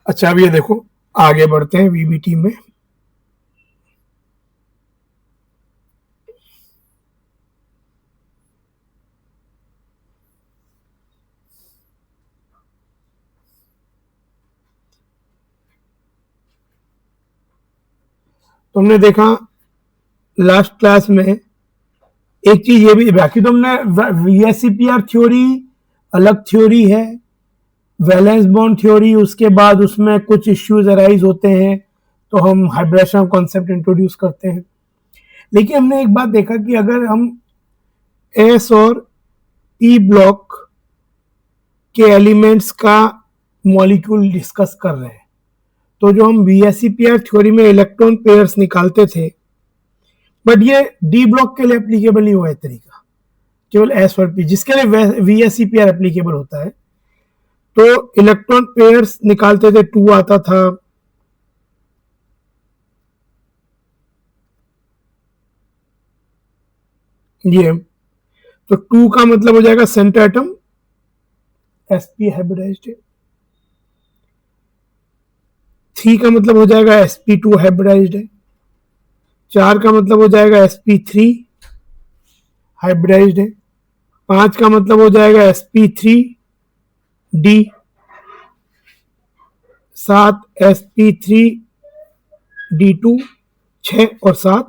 अच्छा, अब ये देखो, आगे बढ़ते हैं वीबीटी में। तुमने देखा लास्ट क्लास में एक चीज ये भी, बाकी तो हमने वीएससीपीआर थ्योरी अलग थ्योरी है, वैलेंस बॉन्ड थ्योरी, उसके बाद उसमें कुछ इश्यूज अराइज होते हैं तो हम हाइब्रिडेशन कॉन्सेप्ट इंट्रोड्यूस करते हैं। लेकिन हमने एक बात देखा कि अगर हम एस और पी ब्लॉक के एलिमेंट्स का मॉलिक्यूल डिस्कस कर रहे हैं, तो जो हम वीएससीपीआर थ्योरी में इलेक्ट्रॉन पेयर्स निकालते थे, बट ये डी ब्लॉक के लिए एप्लीकेबल नहीं हुआ है तरीका, केवल एस और पी, जिसके लिए वीएससीपीआर एप्लीकेबल होता है। तो इलेक्ट्रॉन पेयर्स निकालते थे, 2 आता था, ये तो 2 का मतलब हो जाएगा सेंटर एटम sp हाइब्रिडाइज्ड है, 3 का मतलब हो जाएगा sp2 हाइब्रिडाइज्ड है, 4 का मतलब हो जाएगा sp3 हाइब्रिडाइज्ड है, 5 का मतलब हो जाएगा sp3d, 7 sp3d2, 6 और 7।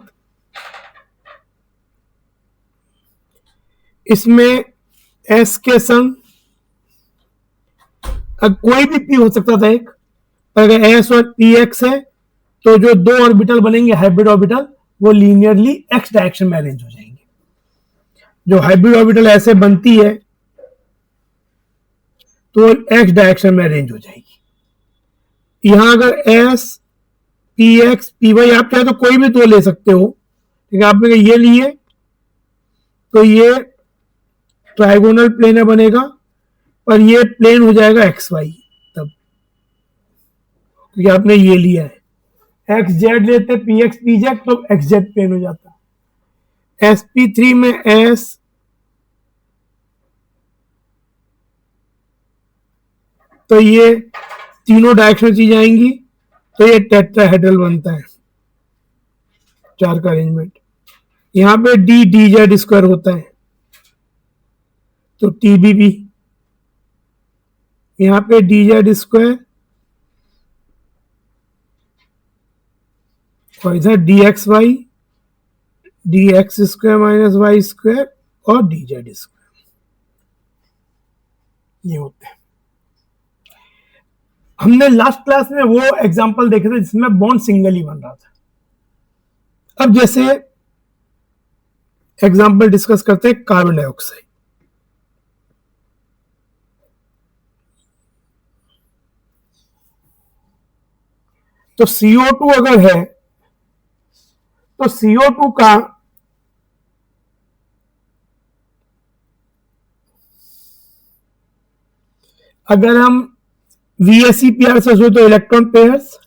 इसमें s के संग कोई भी p हो सकता था एक, अगर s और px है तो जो 2 ऑर्बिटल बनेंगे हाइब्रिड ऑर्बिटल, वो लीनियरली x डायरेक्शन में अरेंज हो जाएंगे। जो हाइब्रिड ऑर्बिटल ऐसे बनती है तो x डायरेक्शन में अरेंज हो जाएगी। यहां अगर s px py आप चाहे तो कोई भी 2 ले सकते हो, ठीक है, आपने ये लिए तो ये ट्राइगोनल प्लेन बनेगा, और ये प्लेन हो जाएगा एक्स वाई, तब क्योंकि आपने ये लिया है। एक्स जेड लेते पी एक्स पी जेड तो एक्स जेड प्लेन हो जाता। sp3 में s तो ये तीनों डायरेक्शन चीज आएंगी, तो ये टेट्राहेड्रल बनता है, 4 का अरेंजमेंट। यहां पे डी डी जेड स्क्वायर होता है, तो टीबीबी, यहां पे डी जेड स्क्वायर, और इधर d x y, d x square minus y square और डी जेड स्क्वायर, ये होते हैं। हमने लास्ट क्लास में वो एग्जांपल देखे थे जिसमें बॉन्ड सिंगल ही बन रहा था। अब जैसे एग्जांपल डिस्कस करते हैं कार्बन डाइऑक्साइड। तो CO2 अगर है तो CO2 का अगर हम VSEPR से सोचे तो electron pairs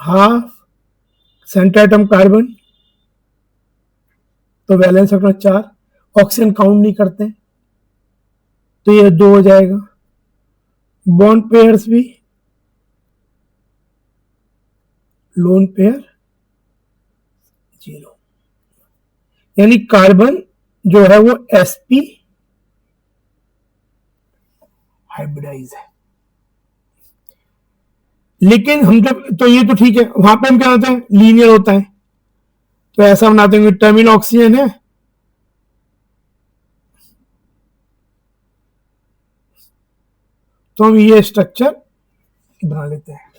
half, centre atom carbon, तो वैलेंस इलेक्ट्रॉन 4, ऑक्सीजन काउंट नहीं करते तो ये 2 हो जाएगा। बॉन्ड पेयर्स भी लोन पेयर 0, यानी कार्बन जो है वो sp हाइब्रिडाइज है। लेकिन हम जब, तो ये तो ठीक है, वहां पे हम क्या होते हैं, लीनियर होता है, तो ऐसा बनाते हैं टर्मिनल ऑक्सीजन है, तो हम ये स्ट्रक्चर बना लेते हैं।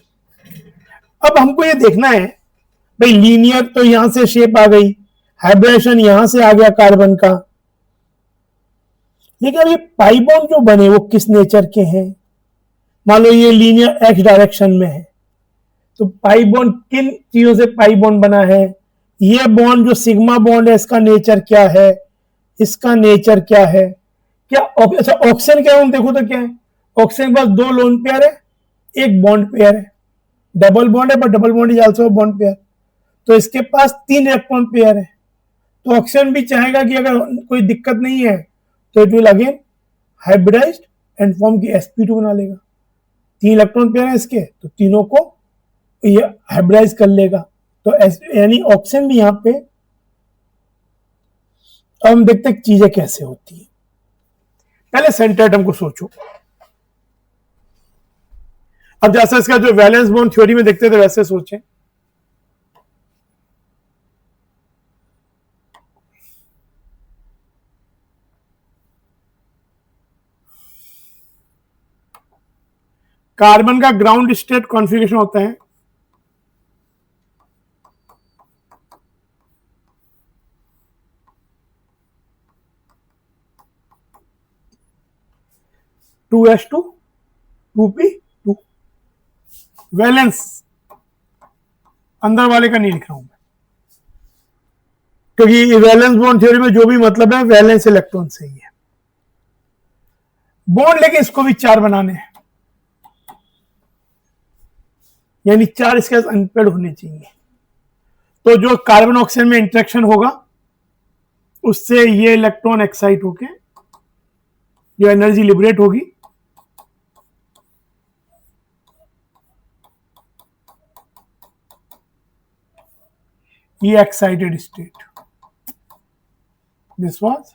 अब हमको ये देखना है भाई, लीनियर तो यहां से शेप आ गई, हाइब्रिडेशन यहां से आ गया कार्बन का, लेकिन अब ये पाई बॉन्ड जो बने वो किस नेचर के हैं। मान लो ये लीनियर एक्स डायरेक्शन में है, तो पाई बॉन्ड किन चीजों से पाई बॉन्ड बना है, ये बॉन्ड जो सिग्मा बॉन्ड है इसका नेचर क्या है, इसका नेचर क्या है, क्या अच्छा ऑक्सीजन क्या है, देखो तो क्या है, ऑक्सीजन के पास 2 लोन पेयर है, एक बॉन्ड पेयर है, डबल बॉन्ड है, but double bond is also bond pair, तो इसके पास 3 इलेक्ट्रॉन पेयर है। तो ऑक्सीजन भी चाहेगा कि अगर कोई दिक्कत नहीं है तो it will again hybridized and form की sp2 बना लेगा। 3 इलेक्ट्रॉन पेयर है इसके, तो तीनों को ये हाइब्रिडाइज कर लेगा। तो यानी ऑक्सीजन भी यहां पे। अब हम देखते हैं चीजें कैसे होती है। पहले सेंटर एटम को सोचो। अब जैसा इसका जो वैलेंस बॉन्ड थ्योरी में देखते थे वैसे सोचें। कार्बन का ग्राउंड स्टेट कॉन्फ़िगरेशन होता है 2s2 2p2। वैलेंस अंदर वाले का नहीं लिख रहा हूं मैं, क्योंकि वैलेंस बॉन्ड थ्योरी में जो भी मतलब है वैलेंस इलेक्ट्रॉन से ही है। बॉन्ड लेके इसको भी 4 बनाने हैं, यानी 4 इसके साथ अनपेड होने चाहिए। तो जो कार्बन ऑक्सीजन में इंटरेक्शन होगा उससे ये इलेक्ट्रॉन एक्साइट होके जो एनर्जी लिबरेट होगी ये एक्साइटेड स्टेट, दिस वाज।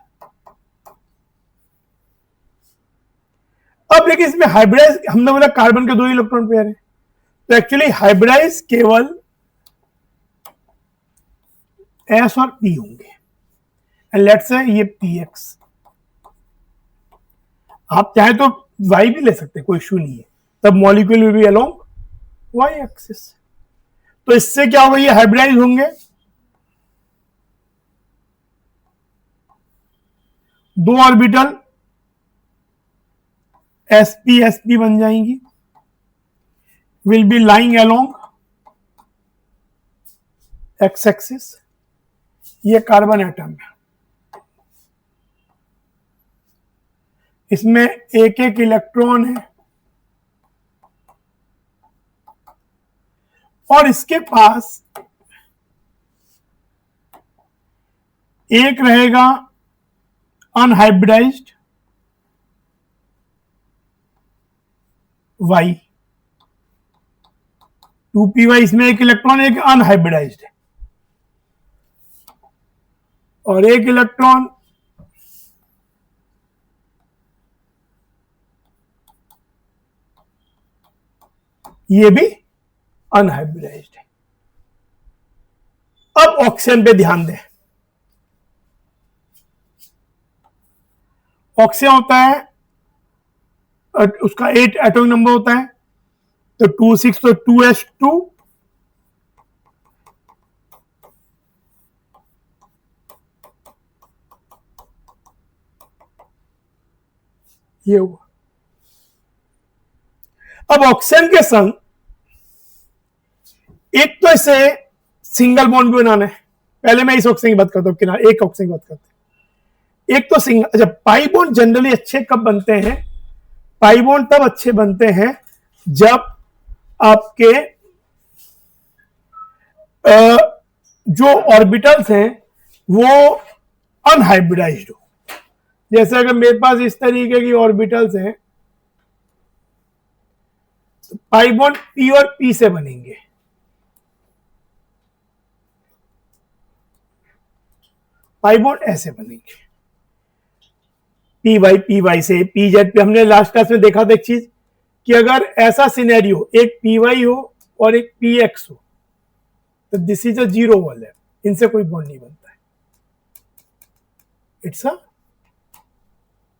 अब देखिए इसमें हाइब्रिडाइज, हमने बोला कार्बन के 2 इलेक्ट्रॉन पेयर है, तो एक्चुअली हाइब्रिडाइज केवल एस और पी होंगे। एंड लेट्स से ये पी एक्स, आप चाहे तो वाई भी ले सकते, कोई इशू नहीं है, तब molecule will be along y axis. तो इससे क्या होगा, ये हाइब्रिडाइज होंगे, 2 ऑर्बिटल sp sp बन जाएंगी, will be lying along x axis. ये कार्बन एटम है, इसमें एक एक इलेक्ट्रॉन है और इसके पास एक रहेगा अनहाइब्रिडाइज्ड वाई 2p y, इसमें एक इलेक्ट्रॉन एक अनहाइब्रिडाइज्ड है और एक इलेक्ट्रॉन ये भी अनहाइब्रिडाइज्ड है। अब ऑक्सीजन पे ध्यान दें। ऑक्सीजन होता है, उसका 8 एटॉमिक नंबर होता है, तो 2 6, तो 2s2 ये हुआ। अब ऑक्सीजन के संग एक तो इसे सिंगल बॉन्ड भी बनाना है। पहले मैं इस ऑक्सीजन की बात करता हूं, किनारे एक ऑक्सीजन की बात करते हैं। एक तो सिंगल, अच्छा पाई बॉन्ड जनरली अच्छे कब बनते हैं? पाई बॉन्ड तब अच्छे बनते हैं जब आपके जो ऑर्बिटल्स हैं वो अनहाइब्रिडाइज्ड हो। जैसे अगर मेरे पास इस तरीके की ऑर्बिटल्स हैं, तो पाई बॉन्ड पी और पी से बनेंगे, पाई बॉन्ड ऐसे बनेंगे, पी वाई से पी जेड पे। हमने लास्ट क्लास में देखा था एक चीज कि अगर ऐसा सिनेरियो एक पी वाई हो और एक पी एक्स हो तो this is a zero overlap, इनसे कोई बॉन्ड नहीं बनता है, it's a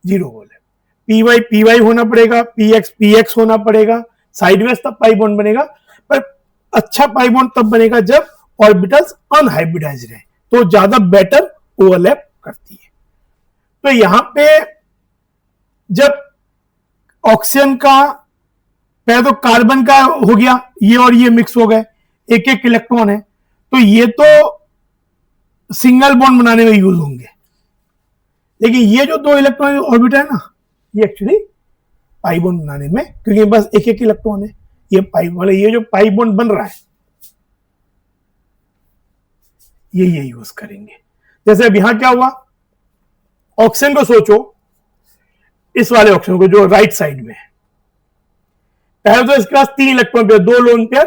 zero overlap. P y होना पड़ेगा, पी एक्स होना पड़ेगा, साइडवेज तब पाई बॉन्ड बनेगा। पर अच्छा पाई बॉन्ड तब बनेगा जब ऑर्बिटल्स अनहाइब्रिडाइज्ड रहे, तो ज्यादा बेटर ओवरलैप करती है। तो यहां पे जब ऑक्सीजन का, पहले तो कार्बन का हो गया, ये और ये मिक्स हो गए, एक एक इलेक्ट्रॉन है, तो ये तो सिंगल बॉन्ड बनाने में यूज होंगे, लेकिन ये जो 2 इलेक्ट्रॉन ऑर्बिट है ना, ये एक्चुअली पाई बॉन्ड बनाने में, क्योंकि बस एक एक इलेक्ट्रॉन है, ये पाई वाले, ये जो पाई बॉन्ड बन रहा है ये यूज करेंगे। जैसे अब यहां क्या हुआ, ऑक्सीजन को सोचो, इस वाले ऑक्सीजन को जो राइट साइड में है, पहले तो इसके पास 3 electron pair, 2 lone pair,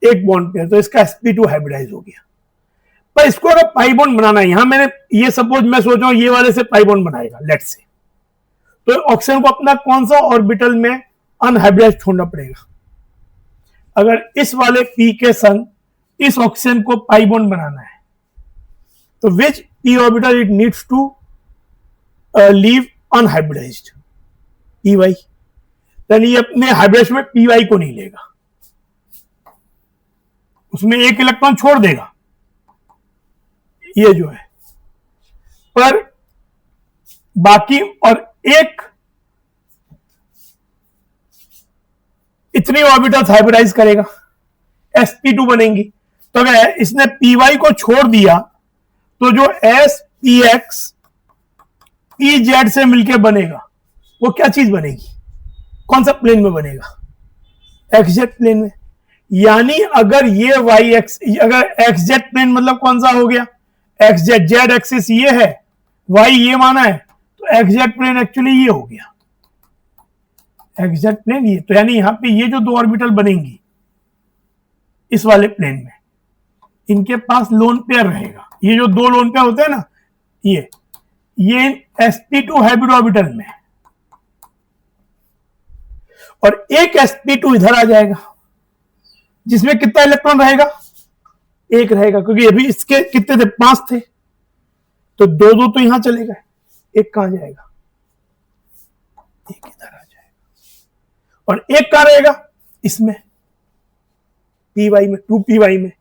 1 bond pair, तो इसका sp2 हाइब्रिडाइज हो गया। पर इसको अगर पाई बॉन्ड बनाना है, यहां मैंने ये सपोज मैं सोच रहा हूं ये वाले से पाई बॉन्ड बनाएगा लेट से, तो ऑक्सीजन को अपना कौन सा ऑर्बिटल में अनहाइब्रिडाइज छोड़ना पड़ेगा। अगर इस वाले पी के संग इस ऑक्सीजन को पाई बॉन्ड बनाना है तो which p orbital it needs to leave unhybridized, p y. यानी ये अपने हाइब्रिडेशन में पी वाई को नहीं लेगा, उसमें 1 इलेक्ट्रॉन छोड़ देगा ये जो है, पर बाकी और एक इतनी ऑर्बिटल्स हाइब्रिडाइज करेगा, sp2 बनेंगी। तो अगर इसने py को छोड़ दिया तो जो spx pz से मिलकर बनेगा वो क्या चीज बनेगी, कौन सा प्लेन में बनेगा, xz प्लेन में। यानी अगर ये yx, अगर xz प्लेन मतलब कौन सा हो गया, xz, z एक्सिस ये है, y ये माना है, तो xz प्लेन एक्चुअली ये हो गया, xz प्लेन ये। तो यानी यहां पे ये जो 2 ऑर्बिटल बनेंगी इस वाले प्लेन में, इनके पास लोन पेयर रहेगा। ये जो 2 लोन पेयर होते हैं ना, ये sp2 हाइब्रिड ऑर्बिटल में, और एक sp2 इधर आ जाएगा जिसमें कितना इलेक्ट्रॉन रहेगा, 1 रहेगा, क्योंकि अभी इसके कितने थे, 5 थे, तो 2 तो यहां चले गए, 1 कहां जाएगा, 1 इधर आ जाएगा, और 1 कहां रहेगा इसमें, py में, 2py में।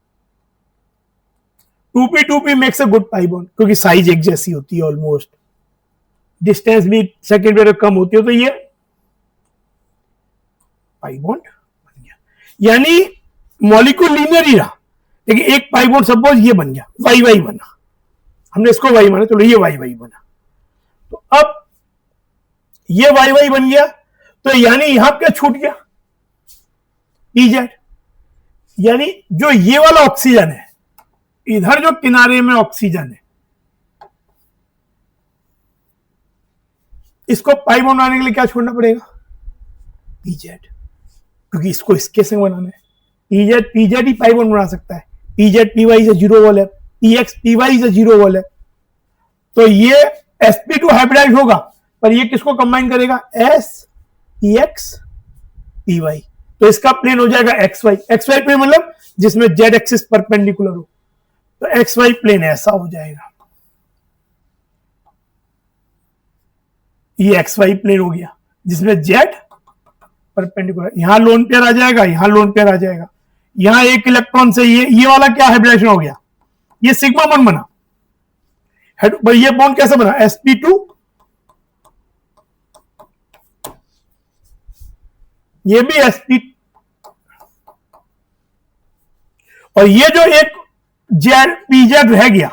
2p makes a good pi bond, क्योंकि साइज एक जैसी होती है ऑलमोस्ट, डिस्टेंस भी सेकंड पेयर कम होती है, तो ये पाई बॉन्ड बन गया। यानी मॉलिक्यूल लीनियर ही रहा, लेकिन एक पाई बॉन्ड सपोज ये बन गया, वाई वाई बना, हमने इसको वाई माना, चलो ये वाई वाई बना, तो अब ये वाई वाई बन गया, तो यानी यहां क्या छूट गया, pz। यानी जो ये वाला ऑक्सीजन है, इधर जो किनारे में ऑक्सीजन है, इसको पाई बॉन्ड बनाने के लिए क्या छोड़ना पड़ेगा, pz, क्योंकि इसको इसके से बनाना है। pz ही पाई बॉन्ड बना सकता है, pz py से 0 वॉल है, px py से 0 वॉल है, तो ये sp2 हाइब्रिडाइज होगा, पर ये किसको कंबाइन करेगा, s px py, तो इसका प्लेन हो जाएगा xy प्लेन, मतलब जिसमें z एक्सिस परपेंडिकुलर हो, तो xy प्लेन ऐसा हो जाएगा, ये xy प्लेन हो गया जिसमें z परपेंडिकुलर, यहां लोन पेयर आ जाएगा, यहां लोन पेयर आ जाएगा, यहां 1 इलेक्ट्रॉन से ये वाला क्या हाइब्रिडेशन हो गया, ये सिग्मा बॉन्ड बना, ये बॉन्ड कैसे बना, sp2, ये भी sp, और ये जो एक pz रह गया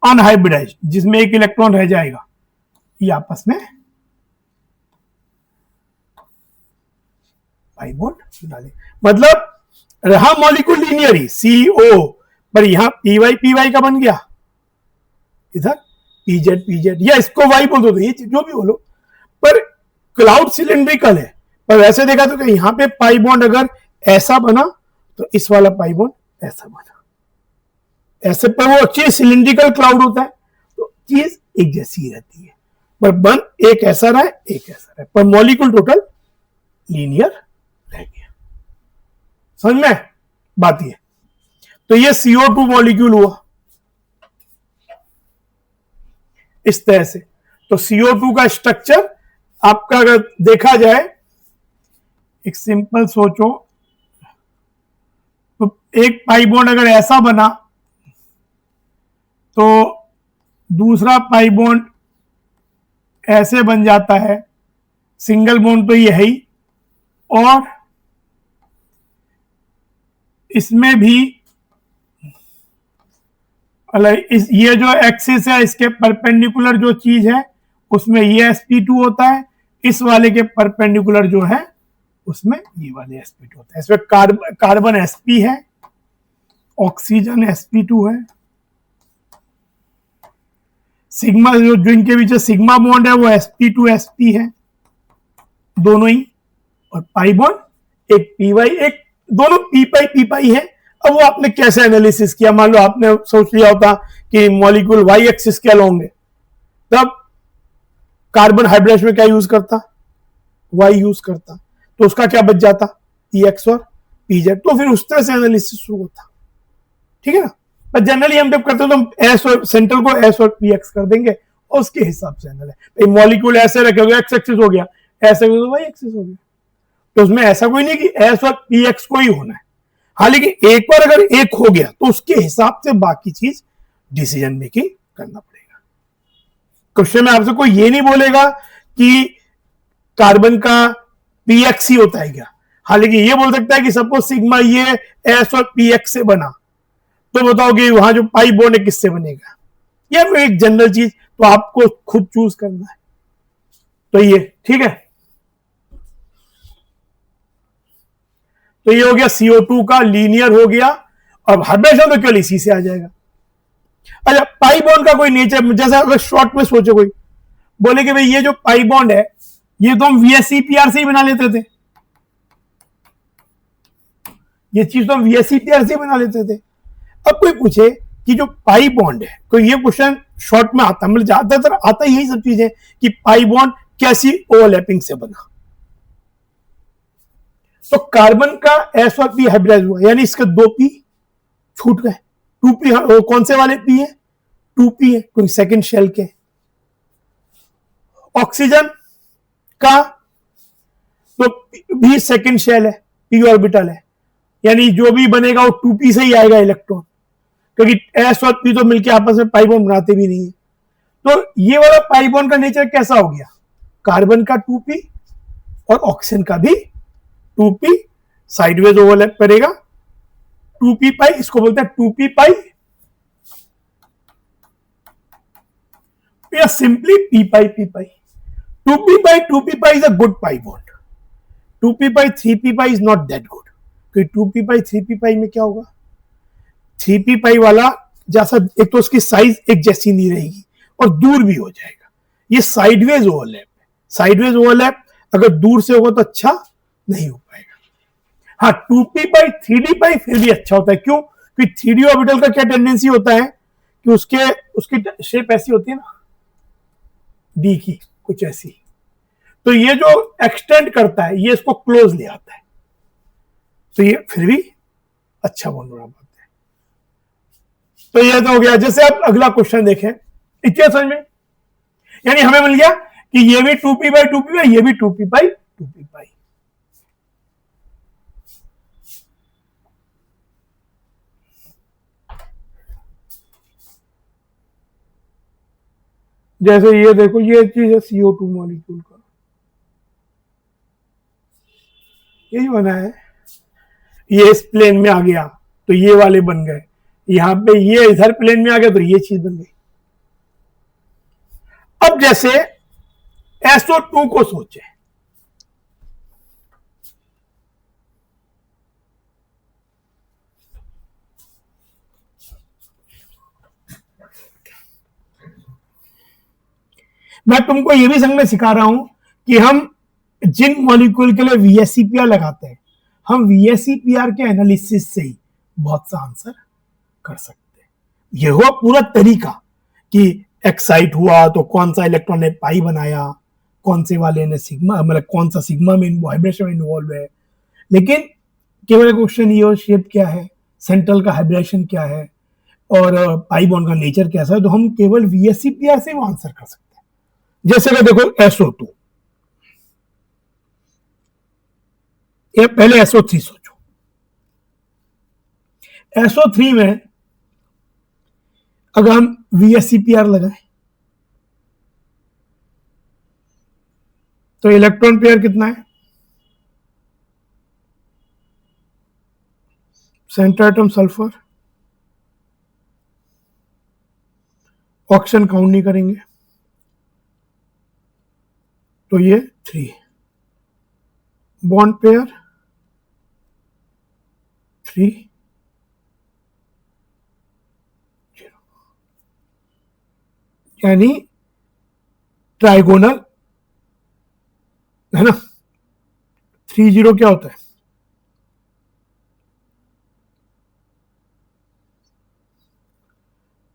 अनहाइब्रिडाइज्ड, जिसमें 1 इलेक्ट्रॉन रह जाएगा, ये आपस में पाई बॉन्ड बना ले, मतलब रहा मॉलिक्यूल लीनियर ही CO, पर यहां py का बन गया, इधर pz, या इसको y बोल दो, ये जो भी बोलो, पर क्लाउड सिलेंड्रिकल है, पर वैसे देखा तो यहां पे पाई बॉन्ड अगर ऐसा बना तो इस वाला पाई बॉन्ड ऐसा बना, ऐसे, पर वो एक्चुअली सिलेंड्रिकल क्लाउड होता है, तो चीज एक जैसी ही रहती है, पर बन एक ऐसा रहा है, एक ऐसा रहा है, पर मॉलिक्यूल टोटल लीनियर रह गया। समझ में बात ये, तो ये CO2 मॉलिक्यूल हुआ इस तरह से। तो CO2 का स्ट्रक्चर आपका अगर देखा जाए, एक सिंपल सोचो, तो एक पाई बॉन्ड अगर ऐसा बना तो दूसरा पाई बॉन्ड ऐसे बन जाता है, सिंगल बॉन्ड तो ये है ही, और इसमें भी ये जो एक्सिस है इसके परपेंडिकुलर जो चीज है उसमें ये sp2 होता है, इस वाले के परपेंडिकुलर जो है उसमें ये वाले sp2 होता है। इसमें कार्बन sp है, ऑक्सीजन sp2 है, सिग्मा जो इनके बीच सिग्मा बॉन्ड है वो sp2 sp है, दोनों ही और पाई बॉन्ड एक पी वाई, एक दोनों पी पाई है। अब वो आपने कैसे एनालिसिस किया, मान लो आपने सोच लिया होता कि मॉलिक्यूल वाई एक्सिस के अलोंग है, तब कार्बन हाइब्रिडाइजेशन में क्या यूज करता, वाई यूज करता, तो उसका क्या बच जाता, पी एक्स और पी जेड। तो फिर उस तरह से एनालिसिस शुरू होता, ठीक है ना। पर जनरली हम जब करते हैं तो हम एस और सेंट्रल को एस और पी एक्स कर देंगे और उसके हिसाब से एनालिसिस, मॉलिक्यूल ऐसे रखोगे एक्स एक्सिस हो गया, ऐसे तो वाई एक्सिस हो गया, तो उसमें ऐसा कोई नहीं कि एस और पी एक्स को ही होना है। हाँ, लेकिन एक बार अगर एक हो गया तो उसके हिसाब से बाकी चीज डिसीजन मेकिंग करना पड़ेगा। क्वेश्चन में आपसे कोई ये नहीं बोलेगा कि कार्बन का पी एक्स ही होता है क्या, हाँ, लेकिन ये बोल सकता है कि सपोज सिग्मा ये एस और पी एक्स से बना, तो बताओगे वहां जो पाई बॉन्ड है किससे बनेगा, या फिर एक जनरल चीज, तो आपको खुद चूज करना है। तो ये ठीक है, तो ये हो गया CO2 का लीनियर हो गया, और हाइब्रिडेशन तो केवल इसी से आ जाएगा। अच्छा, पाई बॉन्ड का कोई नेचर, जैसा अगर शॉर्ट में सोचो, कोई बोले कि भाई ये जो पाई बॉन्ड है ये तो हम VSEPR से ही बना लेते थे, ये चीज तो हम VSEPR से बना लेते थे। अब कोई पूछे कि जो पाई बॉन्ड है, तो ये क्वेश्चन शॉर्ट में आता है, मतलब ज्यादातर आता यही सब चीजें कि पाई बॉन्ड कैसी ओवरलैपिंग से बना। तो कार्बन का एस और पी हाइब्रिडाइज हुआ, यानी इसके 2 पी छूट गए, 2 पी कौन से वाले पी है, 2 पी है, कोई सेकंड शेल के। ऑक्सीजन का तो भी सेकंड शेल है, पी ऑर्बिटल है, यानी जो भी बनेगा वो 2p से ही आएगा इलेक्ट्रॉन, क्योंकि एस और पी तो मिलकर आपस में पाई बॉन्ड बनाते भी नहीं है। तो ये वाला पाई बॉन्ड का नेचर कैसा हो गया, कार्बन का 2p और ऑक्सीजन का भी 2p, साइडवेज ओवरलैप करेगा, 2p पाई, इसको बोलते हैं 2p पाई, या simply p pi 2p pi 2p pi is a good pi bond, 2p pi 3p pi is not that good, क्योंकि 2p पाई 3p पाई में क्या होगा, 3p पाई वाला जैसा एक तो उसकी साइज एक जैसी नहीं रहेगी और दूर भी हो जाएगा, ये साइडवेज ओवरलैप है, साइडवेज ओवरलैप अगर दूर से होगा तो अच्छा नहीं हो पाएगा। हाँ, 2p पाई 3d पाई फिर भी अच्छा होता है, क्यों, क्योंकि 3d ऑर्बिटल का क्या टेंडेंसी होता है कि उसकी शेप ऐसी होती है ना, डी की कुछ ऐसी, तो ये जो एक्सटेंड करता है ये इसको क्लोज ले आता है, तो ये फिर भी अच्छा बॉन्ड बना पाते हैं। तो ये तो हो गया। जैसे आप अगला क्वेश्चन देखें, इतना समझ में, यानी हमें मिल गया कि ये भी 2p बाई 2p पाई, ये भी 2p बाई 2p पाई। जैसे ये देखो, ये चीज है CO2 मॉलिक्यूल का, यही बना है, ये इस प्लेन में आ गया तो ये वाले बन गए, यहां पे ये इधर प्लेन में आ गया तो ये चीज बन गई। अब जैसे SO2 को सोचे, मैं तुमको ये भी संग में सिखा रहा हूं कि हम जिन मॉलिक्यूल के लिए VSEPR लगाते हैं, हम VSEPR के एनालिसिस से ही बहुत सा आंसर कर सकते हैं। ये हुआ पूरा तरीका कि एक्साइट हुआ तो कौन सा इलेक्ट्रॉन ने पाई बनाया, कौन से वाले ने सिग्मा, मतलब कौन सा सिग्मा में वाइब्रेशन में इन्वॉल्व है, लेकिन केवल क्वेश्चन ये शेप क्या है, सेंट्रल का हाइब्रेशन क्या है, और पाई बॉन्ड का नेचर कैसा है, तो हम केवल VSEPR से वो आंसर कर सकते हैं। जैसे कि देखो SO2, ये पहले SO3 सोचो, SO3 में अगर हम VSEPR लगाएं तो इलेक्ट्रॉन पेयर कितना है, centre atom sulphur, oxygen count नहीं करेंगे तो ये 3, बॉन्ड पेयर 3, 0, यानी ट्राइगोनल है ना, 30 क्या होता है?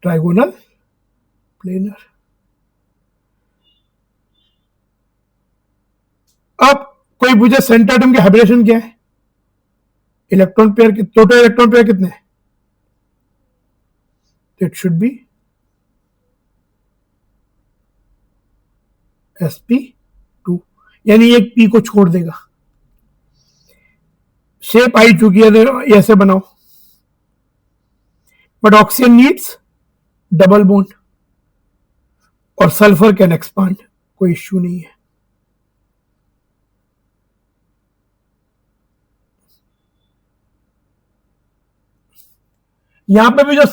Trigonal planar. अब कोई पूछे सेंटर एटम की हाइब्रिडेशन क्या है? Electron pair, total electron pair कितने हैं? इट शुड बी sp2, यानी एक p को छोड़ देगा। शेप आई चुकी है, ऐसे बनाओ। But oxygen needs double bond और सल्फर कैन एक्सपांड, कोई इश्यू नहीं है। यहां पे भी जो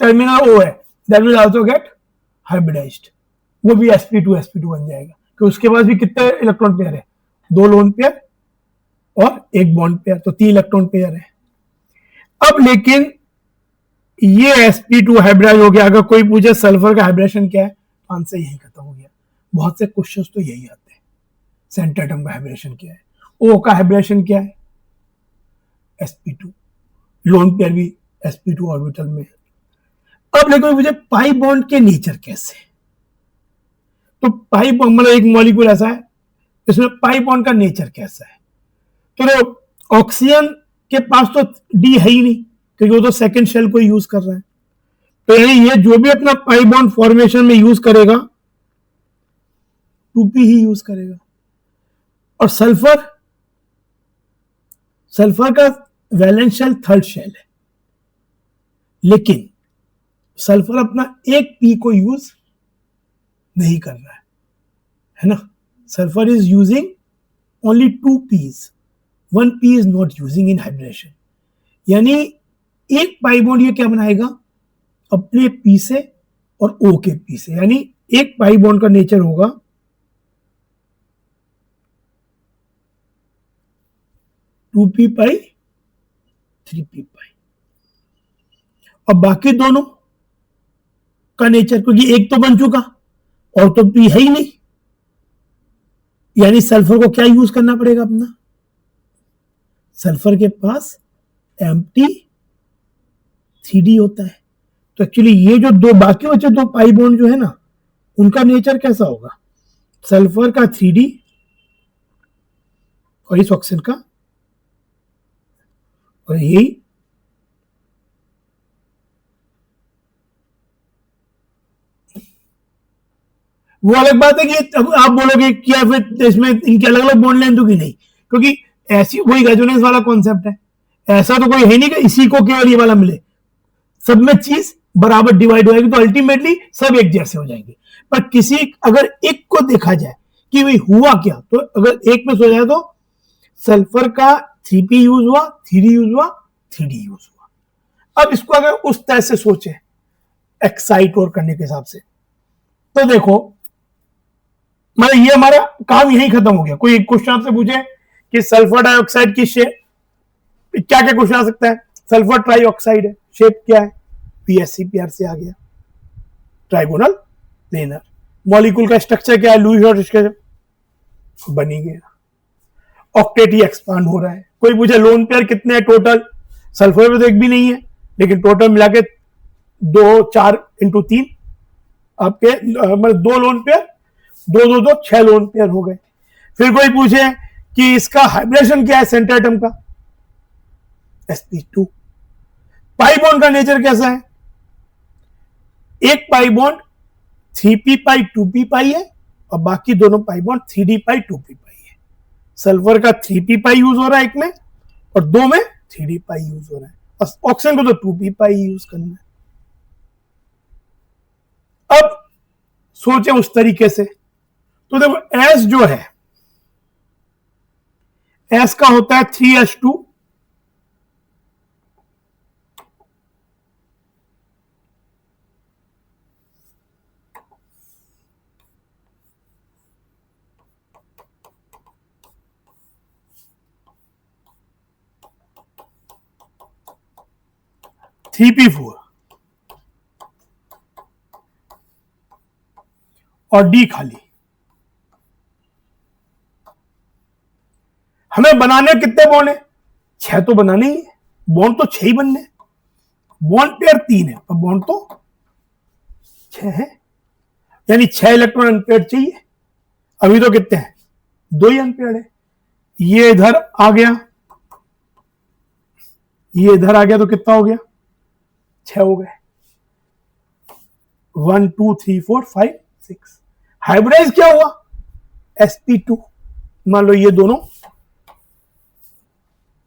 टर्मिनल ओ है that will also get hybridized, वो भी sp2 बन जाएगा, कि उसके पास भी कितने इलेक्ट्रॉन पेयर है? 2 लोन पेयर और एक बॉन्ड पेयर, तो 3 इलेक्ट्रॉन पेयर है। अब लेकिन ये sp2 हाइब्रिडाइज हो गया। अगर कोई पूछे सल्फर का हाइब्रिडेशन क्या है, आंसर यही खत्म हो गया। बहुत से क्वेश्चंस तो यही आते हैं, सेंटर एटम का हाइब्रिडेशन क्या है, ओ का हाइब्रिडेशन क्या है, sp2, लोन पेयर भी sp2 ऑर्बिटल में है। अब देखो मुझे पाई बॉन्ड के नेचर कैसे, तो पाई बॉन्ड मतलब एक मॉलिक्यूल ऐसा है, इसमें पाई बॉन्ड का नेचर कैसा है? तो ऑक्सीजन के पास तो डी है ही नहीं, क्योंकि वो तो सेकंड शेल को यूज कर रहा है। तो यानी ये जो भी अपना पाई बॉन्ड फॉर्मेशन में यूज करेगा 2p ही यूज करेगा। और सल्फर, सल्फर का वैलेंस शेल थर्ड शेल है, लेकिन सल्फर अपना एक पी को यूज नहीं कर रहा है ना। Sulphur is using only 2 p's, 1 p is not using in hybridization. यानी एक पाई बॉन्ड ये क्या बनाएगा, अपने पी से और ओ के पी से, यानी एक पाई बॉन्ड का नेचर होगा 2p पाई 3p पाई, और बाकी दोनों का नेचर, क्योंकि एक तो बन चुका और तो p है ही नहीं, यानी सल्फर को क्या यूज करना पड़ेगा अपना, सल्फर के पास एम्प्टी 3d होता है। तो एक्चुअली ये जो दो बाकी बचे दो पाई बॉन्ड जो है ना, उनका नेचर कैसा होगा, सल्फर का 3d और इस ऑक्सीजन का, और यही वो अलग बात है कि अब आप बोलोगे क्या फिर इसमें इनके अलग अलग बॉन्ड लेंथ होगी, नहीं, क्योंकि ऐसी वही रेजोनेंस वाला कॉन्सेप्ट है। ऐसा तो कोई है नहीं कि इसी को केवल ये वाला मिले, सब में चीज बराबर डिवाइड हो जाएगी, तो अल्टीमेटली सब एक जैसे हो जाएंगे। पर किसी अगर एक को देखा जाए कि भाई हुआ क्या, तो अगर एक में सो जाए तो सल्फर का 3p यूज हुआ, 3d यूज हुआ, 3d यूज हुआ। अब इसको अगर उस तरह से सोचे एक्साइट और करने के हिसाब से, तो देखो मतलब ये हमारा काम यही खत्म हो गया। कोई एक क्वेश्चन आपसे पूछे कि सल्फर डाइऑक्साइड की शेप, क्या क्या क्वेश्चन आ सकता है, सल्फर ट्राइऑक्साइड है, शेप क्या है, PSCPR से आ गया, ट्राइगोनल प्लेनर। मॉलिक्यूल का स्ट्रक्चर क्या है, लुईस डॉट स्ट्रक्चर बन ही गया। ऑक्टेट ही एक्सपांड हो रहा है। कोई पूछे लोन पेयर कितने हैं टोटल, सल्फर में तो एक भी नहीं है, लेकिन टोटल मिला के 2 4 इंटू 3 आपके मतलब 2 लोन पेयर, 2 2 2 6 लोन पेयर हो गए। फिर कोई पूछे कि इसका हाइब्रिडेशन क्या है सेंटर एटम का, sp2। पाई बॉन्ड का नेचर कैसा है, एक पाई बॉन्ड 3p पाई 2p पाई है, और बाकी दोनों पाई बॉन्ड 3d पाई 2p पाई है। सल्फर का 3p पाई यूज हो रहा है एक में, और 2 में 3d पाई यूज हो रहा है, और ऑक्सीजन को तो 2p पाई यूज करना है। अब सोचे उस तरीके से, तो देखो एस जो है, एस का होता है 3s2,3p4 और डी खाली। हमें बनाने कितने बॉन्ड है? 6 तो बनाने ही है, बॉन्ड तो 6 ही बनने, बॉन्ड पेयर 3 है और बॉन्ड तो 6 है, यानी 6 इलेक्ट्रॉन अनपेयर्ड चाहिए। अभी तो कितने हैं? 2 ही अनपेयर्ड है। ये इधर आ गया, ये इधर आ गया, तो कितना हो गया? 6 हो गए। 1 2 3 4 5 6। हाइब्रिडाइज क्या हुआ? sp2। मान लो ये दोनों,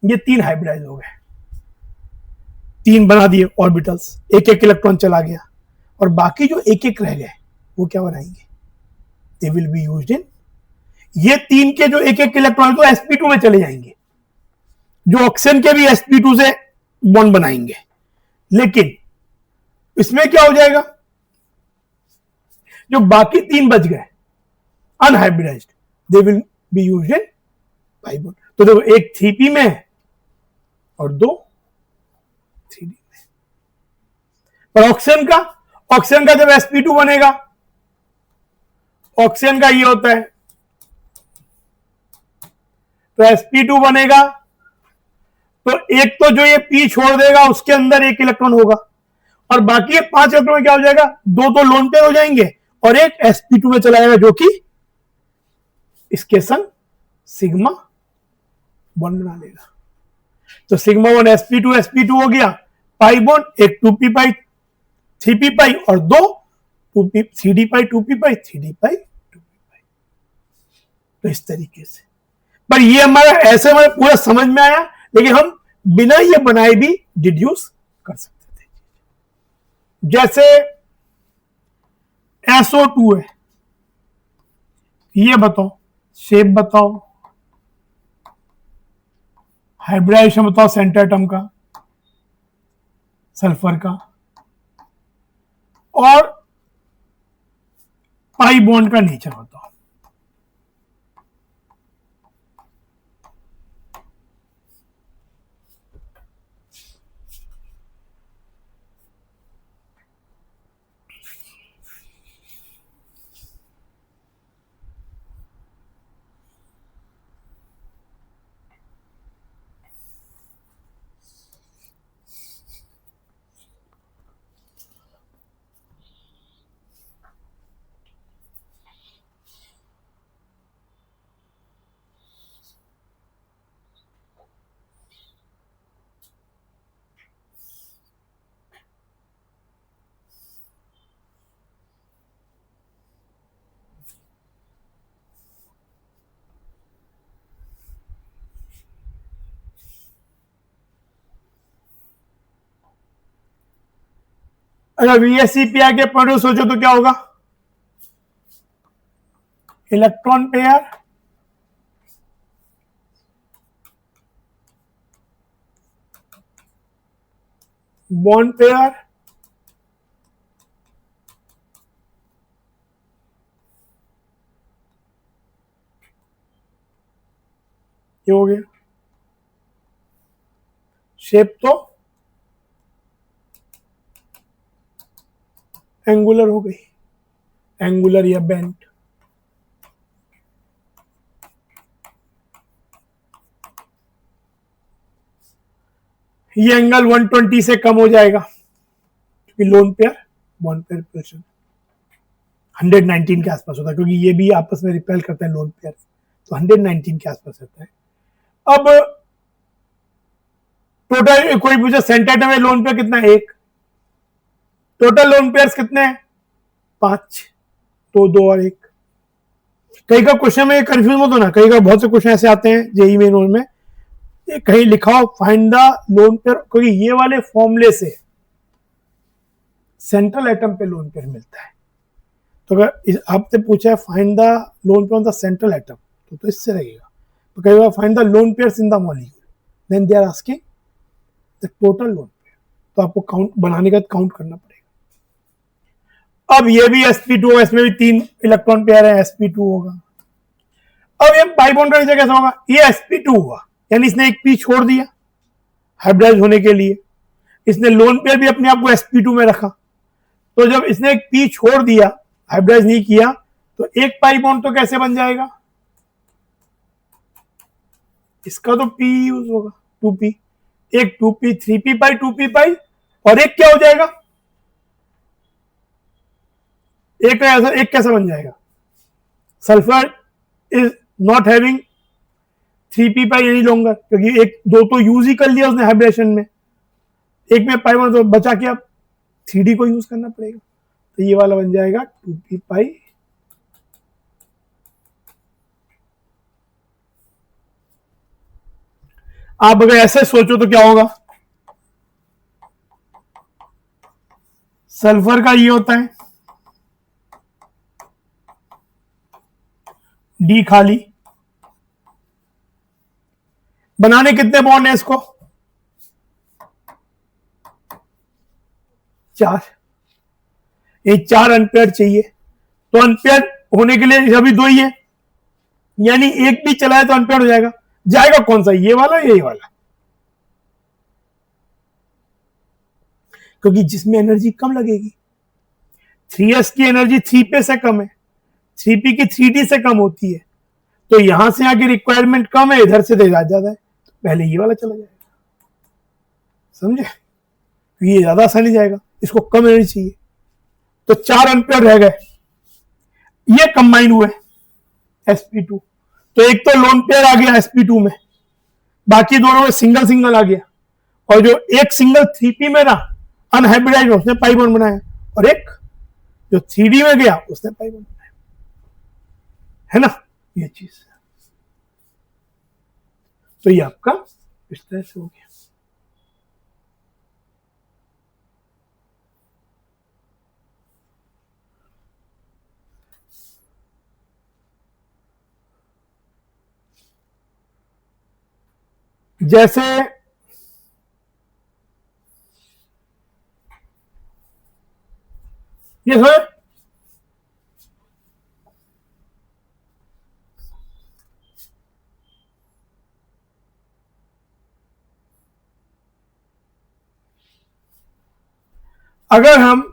ये 3 हाइब्रिडाइज हो गए, 3 बना दिए ऑर्बिटल्स, एक एक इलेक्ट्रॉन चला गया, और बाकी जो एक एक रह गए वो क्या बनाएंगे? दे विल बी यूज्ड इन, ये 3 के जो एक एक इलेक्ट्रॉन तो sp2 में चले जाएंगे, जो ऑक्सीजन के भी sp2 से बॉन्ड बनाएंगे। लेकिन इसमें क्या हो जाएगा? जो बाकी 3 बच गए unhybridised, they will be used in pi bond. तो देखो, एक 3p में है और 2 3d में। पर ऑक्सीजन का जब sp2 बनेगा, ऑक्सीजन का ये होता है, तो sp2 बनेगा, तो एक तो जो ये p छोड़ देगा उसके अंदर एक इलेक्ट्रॉन होगा, और बाकी 5 इलेक्ट्रॉन में क्या हो जाएगा? 2 तो लोन पेयर हो जाएंगे और एक sp2 में चला जाएगा, जो कि इसके संग सिग्मा बॉन्ड बना लेगा। तो सिग्मा बॉन्ड sp2 हो गया, पाई बॉन्ड एक 2p पाई 3p पाई और 2 2p 3d पाई 2p पाई 3d पाई 2p पाई। तो इस तरीके से, पर ये हमारा ऐसे हमें पूरा समझ में आया, लेकिन हम बिना ये बनाए भी डिड्यूस कर सकते थे। जैसे SO2 है, ये बताओ, शेप बताओ, हाइब्रिडाइजेशन बताओ, सेंटर एटम का, सल्फर का, और पाई बॉन्ड का नेचर बताओ। अगर VSEPI के प्रोड्यूस सोचो तो क्या होगा? इलेक्ट्रॉन पेयर बॉन्ड पेयर ये हो गया। शेप तो एंगुलर हो गई, एंगुलर या बेंट। ये एंगल 120 से कम हो जाएगा, क्योंकि lone pair bond pair position 119 के आसपास होता है, क्योंकि ये भी आपस में रिपेल करते हैं लोन पेयर, तो 119 के आसपास रहता है। अब टोटल कोई पूछे सेंटर में लोन पेयर कितना है? 1। टोटल लोन पेयर्स कितने हैं? 5, तो 2 और 1। कई का क्वेश्चन में कंफ्यूज मत होना, कई का बहुत से क्वेश्चन ऐसे आते हैं जेई मेन में, कहीं लिखा हो फाइंड द लोन पेयर, क्योंकि ये वाले फॉर्मूले से सेंट्रल एटम पे लोन पेयर मिलता है। तो अगर आपसे पूछा है find the lone pair on the central atom, तो इससे रहेगा। तो कई बार find the lone pairs in the molecule, then they are asking the total lone pair, तो आपको काउंट बनाने का काउंट करना पड़ेगा। अब ये भी sp2 होगा, इसमें भी 3 इलेक्ट्रॉन पेयर है, sp2 होगा। अब ये पाई बॉन्ड का नेचर कैसा होगा? ये sp2 हुआ, यानी इसने एक p छोड़ दिया हाइब्रिडाइज होने के लिए, इसने लोन पेयर भी अपने आप को sp2 में रखा, तो जब इसने एक p छोड़ दिया, हाइब्रिडाइज नहीं किया, तो एक पाई बॉन्ड तो कैसे बन जाएगा? इसका तो पी यूज होगा, 2p, एक 2p 3p पाई 2p पाई, और एक क्या हो जाएगा, एक कैसा बन जाएगा, sulphur is not having 3p pi any longer, क्योंकि एक दो तो यूज ही कर लिया उसने हाइब्रिडेशन में, एक में पाई तो बचा क्या, 3d को यूज करना पड़ेगा, तो ये वाला बन जाएगा 2p पाई। आप अगर ऐसे सोचो तो क्या होगा, सल्फर का ये होता है डी खाली, बनाने कितने बॉन्ड है इसको, 4, ये 4 अनपेयर चाहिए, तो अनपेयर होने के लिए अभी 2 ही है, यानी एक भी चलाए तो अनपेयर हो जाएगा, जाएगा कौन सा, ये वाला या ये वाला, क्योंकि जिसमें एनर्जी कम लगेगी, 3s की एनर्जी 3p से कम है, 3p की 3d से कम होती है, तो यहां से आगे रिक्वायरमेंट कम है, इधर से ज्यादा है, तो पहले ये वाला चला जाएगा, समझे, ये ज्यादा आसानी जाएगा, इसको कम एनर्जी चाहिए, तो 4 एम्पियर रह गए, ये कंबाइन हुए sp2, तो एक तो लोन पेयर आ गया sp2 में, बाकी दोनों में सिंगल सिंगल आ गया, और जो एक सिंगल 3p में ना अनहाइब्रिडाइज उसने पाई बॉन्ड बनाया, और एक जो 3d में गया उसने पाई बॉन्ड बनाया, है ना, ये चीज, तो ये आपका इस तरह से हो गया। जैसे ये सर अगर हम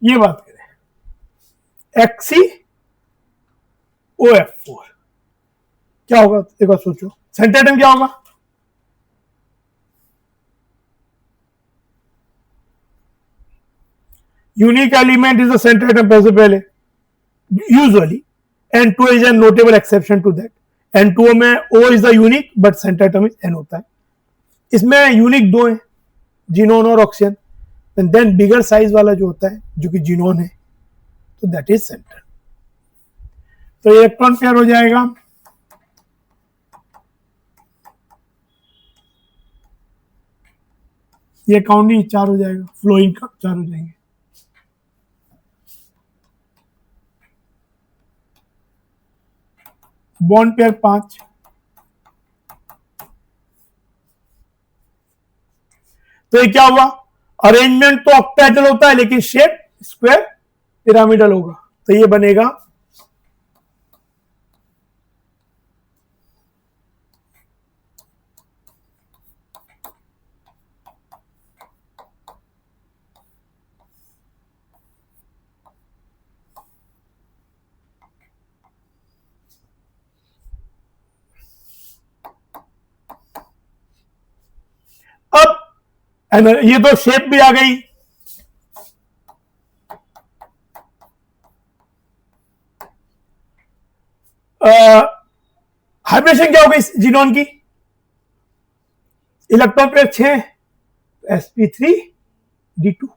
ये बात करें XeOF4 क्या होगा, एक बार सोचो, सेंटर एटम क्या होगा, unique element is the centre atom सबसे पहले usually, N2 is a notable exception to that, N2O में O is the unique but centre atom is N होता है, इसमें यूनिक 2 है, जिनोन और oxygen, and then bigger size वाला जो होता है जो कि जिनोन है, तो दैट इज सेंटर, तो इलेक्ट्रॉन पेयर हो जाएगा ये काउंटिंग 4 हो जाएगा, फ्लोइंग का 4 हो जाएंगे, बॉन्ड पेयर 5, तो ये क्या हुआ, अरेंजमेंट तो ऑक्टेहेड्रल होता है लेकिन शेप स्क्वायर पिरामिडल होगा, तो ये बनेगा अब ये तो शेप भी आ गई, हाइब्रिडेशन क्या हो गई जिनोन की, इलेक्ट्रॉन पेयर 6, sp3d2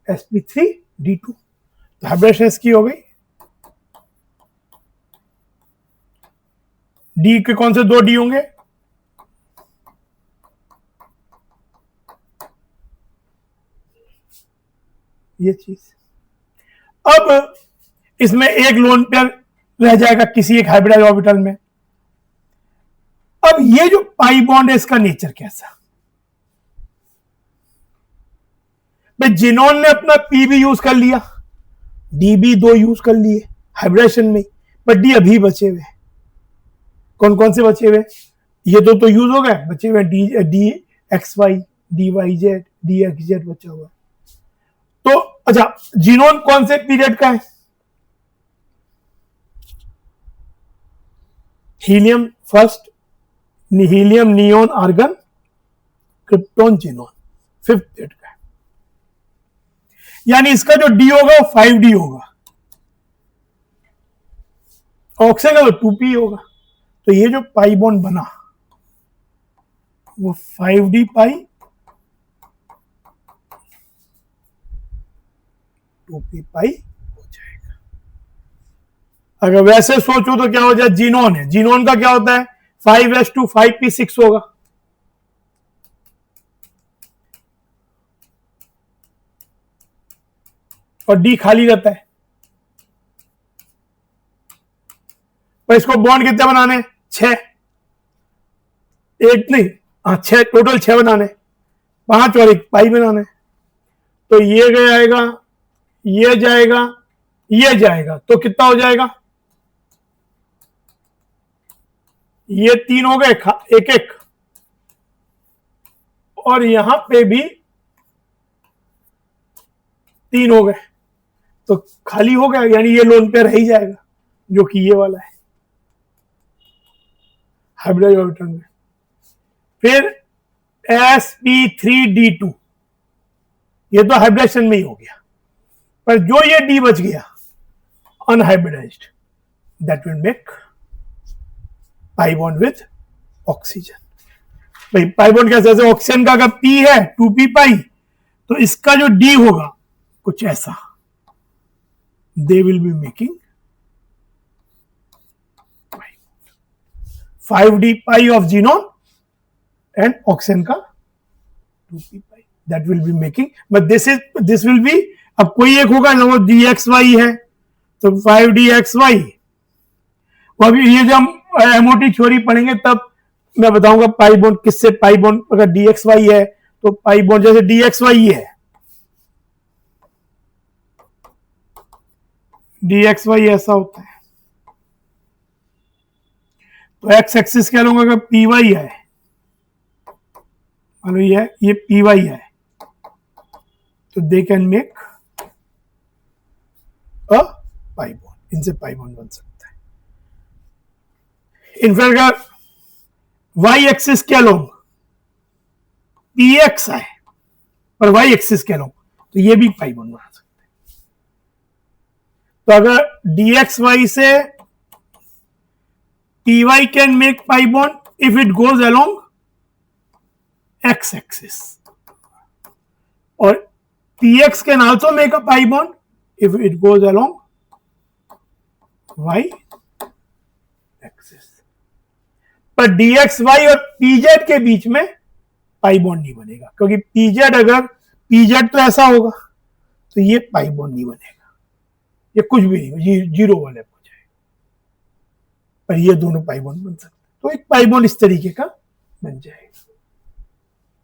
sp3d2, तो हाइब्रिडेशन इसकी हो गई, डी के कौन से 2 डी होंगे, ये चीज, अब इसमें एक लोन पेयर रह जाएगा किसी एक हाइब्रिडाइज ऑर्बिटल में, अब ये जो पाई बॉन्ड है इसका नेचर कैसा, भाई जिनोन ने अपना पी भी यूज कर लिया, डी भी 2 यूज कर लिए हाइब्रिडेशन में, बट डी अभी बचे हुए, कौन कौन से बचे हुए, ये तो यूज हो गए, बचे हुए d d x y d y z d x z बचा हुआ। तो अच्छा, जीनोम कौन से पीरियड का है? Helium first, helium neon argon krypton xenon, 5th period का है। यानी इसका जो डी होगा वो 5D होगा, ऑक्सीजन का तो 2p होगा। तो ये जो पाई बॉन्ड बना वो 5D पाई 2p पाई हो जाएगा। अगर वैसे सोचो तो क्या हो जाए, जीनोन है, जीनोन का क्या होता है 5s2 5p6 होगा। और डी खाली रहता है। पर इसको बॉन्ड कितने बनाने? 6, एक नहीं, हाँ 6 टोटल, 6 बनाने, 5 और 1 पाई बनाने। तो ये जाएगा, ये जाएगा, ये जाएगा, तो कितना हो जाएगा? ये 3 हो गए, एक एक, और यहां पे भी 3 हो गए, तो खाली हो गया, यानी ये लोन पे रह ही जाएगा, जो कि ये वाला है हाइब्रिड ऑर्बिटल में। फिर sp3d2, ये तो हाइब्रिडेशन में ही हो गया, पर जो ये डी बच गया unhybridised, that will make pi bond with oxygen. भाई पाई बॉन्ड कैसे? जैसे ऑक्सीजन का अगर पी है 2p पाई, तो इसका जो डी होगा कुछ ऐसा, दे will be making 5D pi of xenon and oxygen का 2p pi, that will be making, but this will be, अब कोई एक होगा ना, वो dxy है, तो 5dxy। अभी ये जब हम एमओटी थ्योरी पढ़ेंगे तब मैं बताऊंगा पाई बॉन्ड किससे, पाई बॉन्ड अगर dxy है तो पाई बॉन्ड जैसे dxy है, dxy ऐसा होता है, तो एक्स एक्सिस क्या लूंगा अगर py है, मान लो ये py है, तो they can make a pi bond, इनसे पाई बॉन्ड बन सकता है। इनफैक्ट अगर वाई एक्सिस क्या लो, px है, पर वाई एक्सिस क्या लो, तो ये भी पाई बॉन्ड बना सकते हैं। तो अगर dxy से py can make pi bond if it goes along x axis, or px can also make a pi bond if it goes along y axis, पर dxy और pz के बीच में पाई बॉन्ड नहीं बनेगा, क्योंकि pz अगर pz तो ऐसा होगा, तो ये पाई बॉन्ड नहीं बनेगा, ये कुछ भी नहीं, जीरो वाले हो जाएगा, पर ये दोनों पाई बॉन्ड बन सकते हैं। तो एक पाई बॉन्ड इस तरीके का बन जाएगा।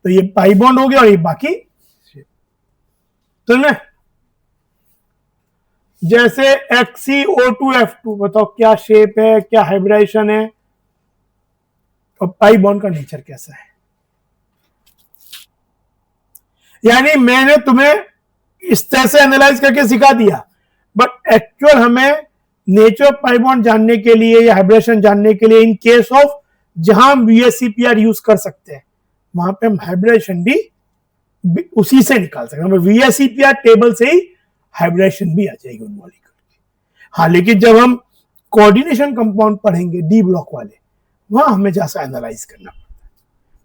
तो ये पाई बॉन्ड हो गया, और ये बाकी तो ना, जैसे XeO2F2, बताओ क्या शेप है, क्या हाइब्रिडाइजेशन है, और पाई बॉन्ड का नेचर कैसा है। यानी मैंने तुम्हें इस तरह से एनालाइज करके सिखा दिया, बट एक्चुअल हमें नेचर ऑफ पाई बॉन्ड जानने के लिए या हाइब्रिडेशन जानने के लिए, इन केस ऑफ जहां हम VSEPR यूज कर सकते हैं, वहां पे हम हाइब्रिडेशन भी उसी से निकाल सकते हैं। VSEPR टेबल से ही हाइब्रिडेशन भी आ जाएगी उन मॉलिक्यूल की। हाँ, लेकिन जब हम कोऑर्डिनेशन कंपाउंड पढ़ेंगे डी ब्लॉक वाले, वहां हमें जैसा एनालाइज करना पड़ता है,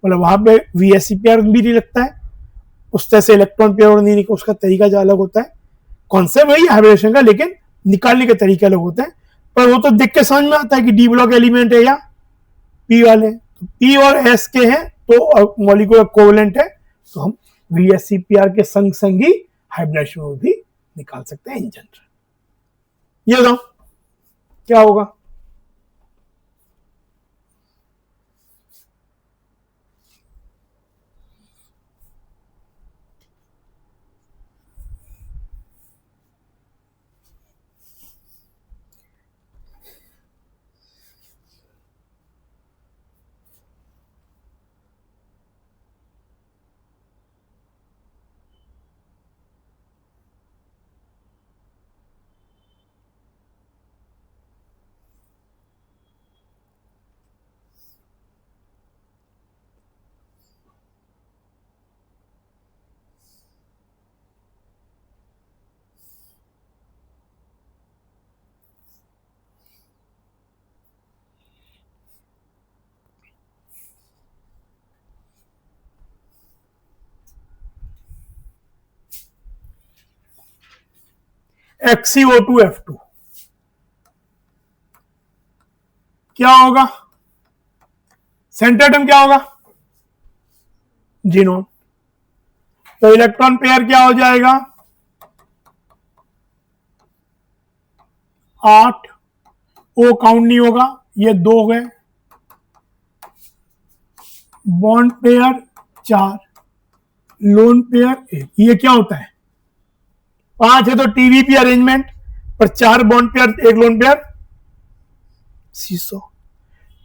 मतलब वहां पे VSEPR भी नहीं लगता है, उस तरह से इलेक्ट्रॉन पेयर नहीं निकल, उसका तरीका जो अलग होता है, कॉन्सेप्ट वही हाइब्रिडेशन का, लेकिन निकालने के तरीके अलग होते हैं। पर वो तो देख के समझ में आता है कि डी ब्लॉक एलिमेंट है या पी वाले, तो पी और एस के हैं तो मॉलिक्यूलर कोवेलेंट है, तो हम VSEPR के संग संग ही हाइब्रिडेशन भी निकाल सकते हैं इन जनरल। ये दो क्या होगा, XCO2F2 क्या होगा? सेंटर एटम क्या होगा? जीनोन। तो इलेक्ट्रॉन पेयर क्या हो जाएगा? 8। ओ काउंट नहीं होगा, ये 2 गए। Bond pair 4, lone pair 1। ये क्या होता है? 5 है तो टीवीपी अरेंजमेंट, पर 4 बॉन्ड पेयर 1 लोन पेयर, सीसो।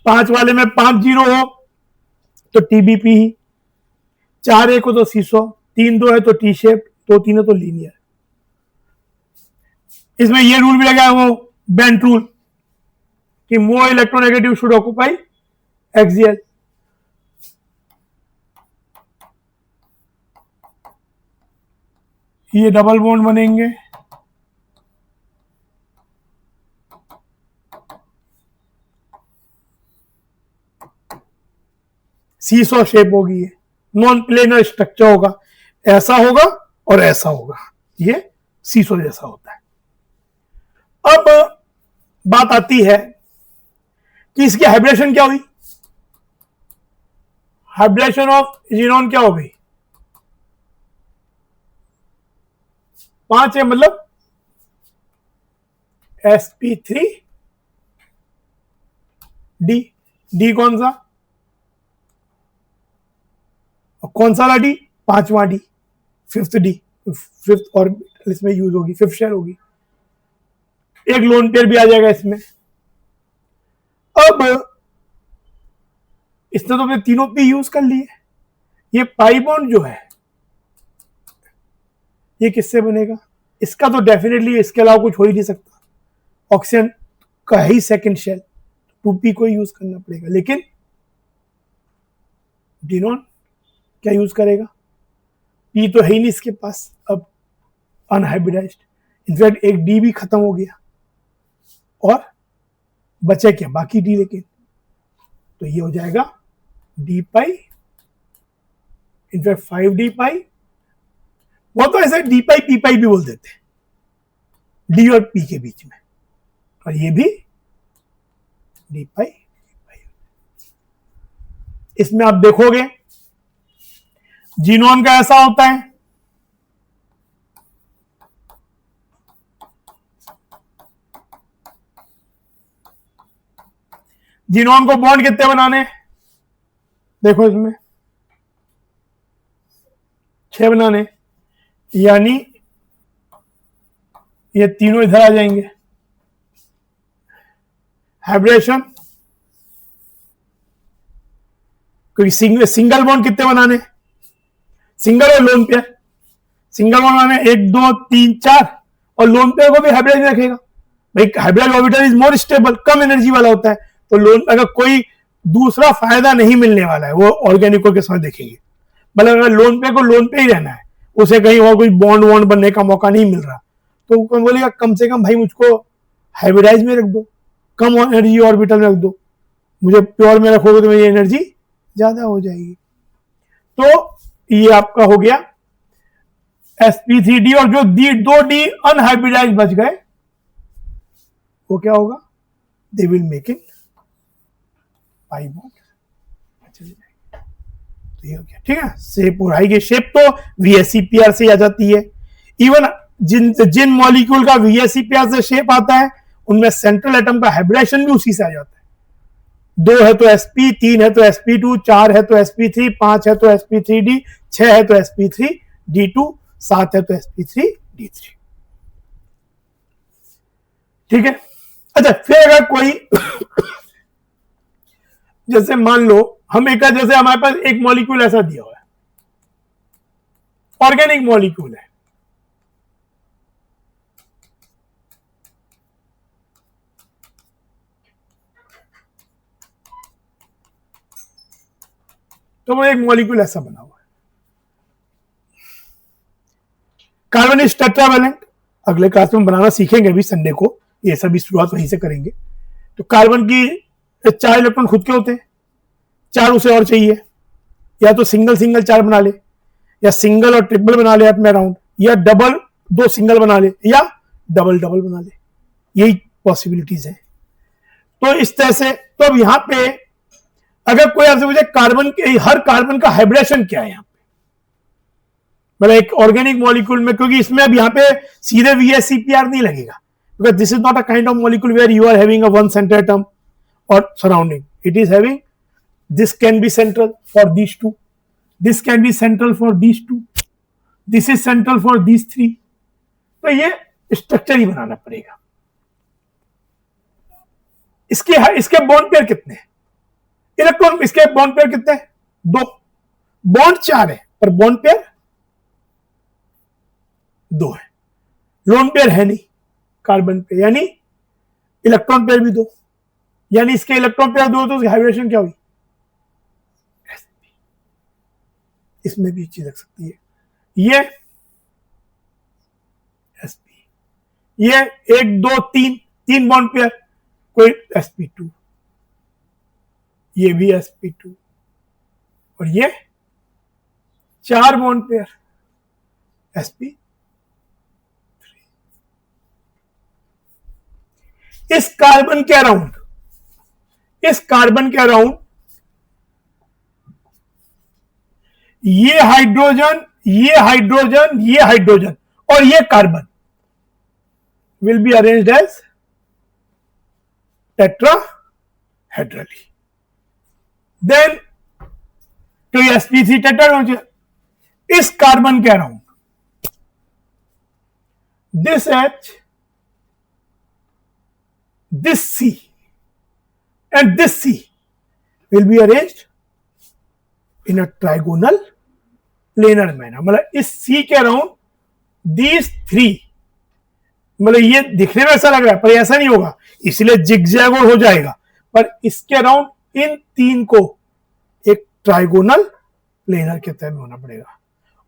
5 वाले में 5 जीरो हो तो टीबीपी ही, 4 1 हो तो सीसो, 3 2 है तो टी शेप, 2 3 है तो लीनियर। इसमें ये रूल भी लगा है, वो बेंट रूल, कि more electronegative should occupy axial. ये डबल बॉन्ड बनेंगे, सीसो शेप होगी, ये नॉन प्लेनर स्ट्रक्चर होगा, ऐसा होगा और ऐसा होगा, ये सीसो जैसा होता है। अब बात आती है कि इसकी हाइब्रिडेशन क्या हुई? हाइब्रिडेशन ऑफ जीनोन क्या हो गई? 5 है, मतलब sp3 डी। डी कौन सा? और कौन सा डी? 5वां d, 5th d, 5th orbital इसमें यूज होगी, 5th शेल होगी। एक लोन पेयर भी आ जाएगा इसमें। अब इसने तो अपने तीनों पे यूज कर लिए। ये पाई बॉन्ड जो है ये किससे बनेगा? इसका तो डेफिनेटली इसके अलावा कुछ हो ही नहीं सकता, ऑक्सीजन का ही सेकंड शेल, 2p को यूज करना पड़ेगा। लेकिन जीनोन क्या यूज करेगा? p तो है ही नहीं इसके पास, अब अनहाइब्रिडाइज्ड। इनफैक्ट एक डी भी खत्म हो गया और बचे क्या? बाकी डी। लेकिन तो ये हो जाएगा डी पाई, इनफैक्ट 5d पाई। वो तो ऐसे डी पाई पी पाई भी बोल देते हैं, डी और पी के बीच में, और ये भी डी पाई पाई। इसमें आप देखोगे जीनोन का ऐसा होता है, जीनोन को बॉन्ड कितने बनाने? देखो इसमें 6 बनाने, यानी ये तीनों इधर आ जाएंगे। हाइब्रिडेशन, क्योंकि सिंगल बॉन्ड कितने बनाने? सिंगल और लोन पेयर। सिंगल बॉन्ड बनाने 1 2 3 4, और लोन पेयर को भी हाइब्रिडाइज रखेगा। भाई hybridize orbital is more stable, कम एनर्जी वाला होता है, तो लोन अगर कोई दूसरा फायदा नहीं मिलने वाला है, वो ऑर्गेनिको के साथ देखेंगे। मतलब अगर लोन पे को लोन पे ही रहना है, उसे कहीं और कोई बॉन्ड वॉन्ड बनने का मौका नहीं मिल रहा, तो वो बोलेगा कम से कम भाई मुझको हाइब्रिडाइज में रख दो, कम एनर्जी ऑर्बिटल में रख दो, मुझे प्योर में रखोगे तो मेरी एनर्जी ज्यादा हो जाएगी। तो ये आपका हो गया sp3d, और जो 2d अनहाइब्रिडाइज बच गए वो क्या होगा? They will make in pi bond. तो ये हो गया, ठीक है। शेप उड़ाई की शेप तो VSEPR से आ जाती है। इवन जिन मॉलिक्यूल का VSEPR से शेप आता है उनमें सेंट्रल एटम का हाइब्रिडेशन भी उसी से आ जाता है। 2 है तो sp, 3 है तो sp2, 4 है तो sp3, 5 है तो sp3d, 6 है तो sp3d2, 7 है तो sp3d3। ठीक है। अच्छा, फिर अगर कोई जैसे मान लो हम एक, जैसे हमारे पास एक मॉलिक्यूल ऐसा दिया हुआ है, ऑर्गेनिक मॉलिक्यूल है, तो वो एक मॉलिक्यूल ऐसा बना हुआ है। कार्बन इज टेट्रावैलेंट, अगले क्लास में बनाना सीखेंगे अभी संडे को, ये सभी शुरुआत वहीं से करेंगे। तो कार्बन की 4 इलेक्ट्रॉन खुद के होते हैं, 4 उसे और चाहिए, या तो सिंगल सिंगल 4 बना ले, या सिंगल और ट्रिपल बना ले अपने अराउंड, या डबल 2 सिंगल बना ले, या डबल डबल बना ले, यही पॉसिबिलिटीज है। तो इस तरह से, तो अब यहां पे अगर कोई आपसे पूछे कार्बन के, हर कार्बन का हाइब्रिडेशन क्या है यहां पे, मतलब एक ऑर्गेनिक मॉलिक्यूल में, क्योंकि इसमें अब यहां पे सीधे VSEPR नहीं लगेगा, because this is not a kind of molecule where you are having a one center atom or surrounding. It is having, this can be central for these two, this can be central for these two, this is central for these three. तो ये structure ही बनाना पड़ेगा। इसके bond pair कितने हैं, electron, इसके bond pair कितने हैं, 2, bond 4 है पर बॉन्ड पेयर 2 है, लोन पेयर है नहीं कार्बन पे, यानी इलेक्ट्रॉन पेयर भी 2, यानी इसके इलेक्ट्रॉन पेयर 2 तो उसकी हाइब्रिडेशन क्या हुई, इसमें भी चीज लग सकती है, ये sp, ये 1 2 3 बॉन्ड पेयर, कोई sp2, ये भी sp2, और ये 4 बॉन्ड पेयर sp। इस कार्बन के अराउंड, इस कार्बन के अराउंड ये हाइड्रोजन, ये हाइड्रोजन, ये हाइड्रोजन और ये carbon will be arranged as tetrahedrally. Then तो ये sp3 टेट्राहेड्रल, इस कार्बन के around this H, this C and this C will be arranged in a trigonal planar manner। मतलब इस C के अराउंड these 3, मतलब ये दिखने में ऐसा लग रहा है पर ऐसा नहीं होगा, इसलिए जिगजैग हो जाएगा, पर इसके अराउंड इन 3 को एक ट्राइगोनल प्लेनर के तहत होना पड़ेगा।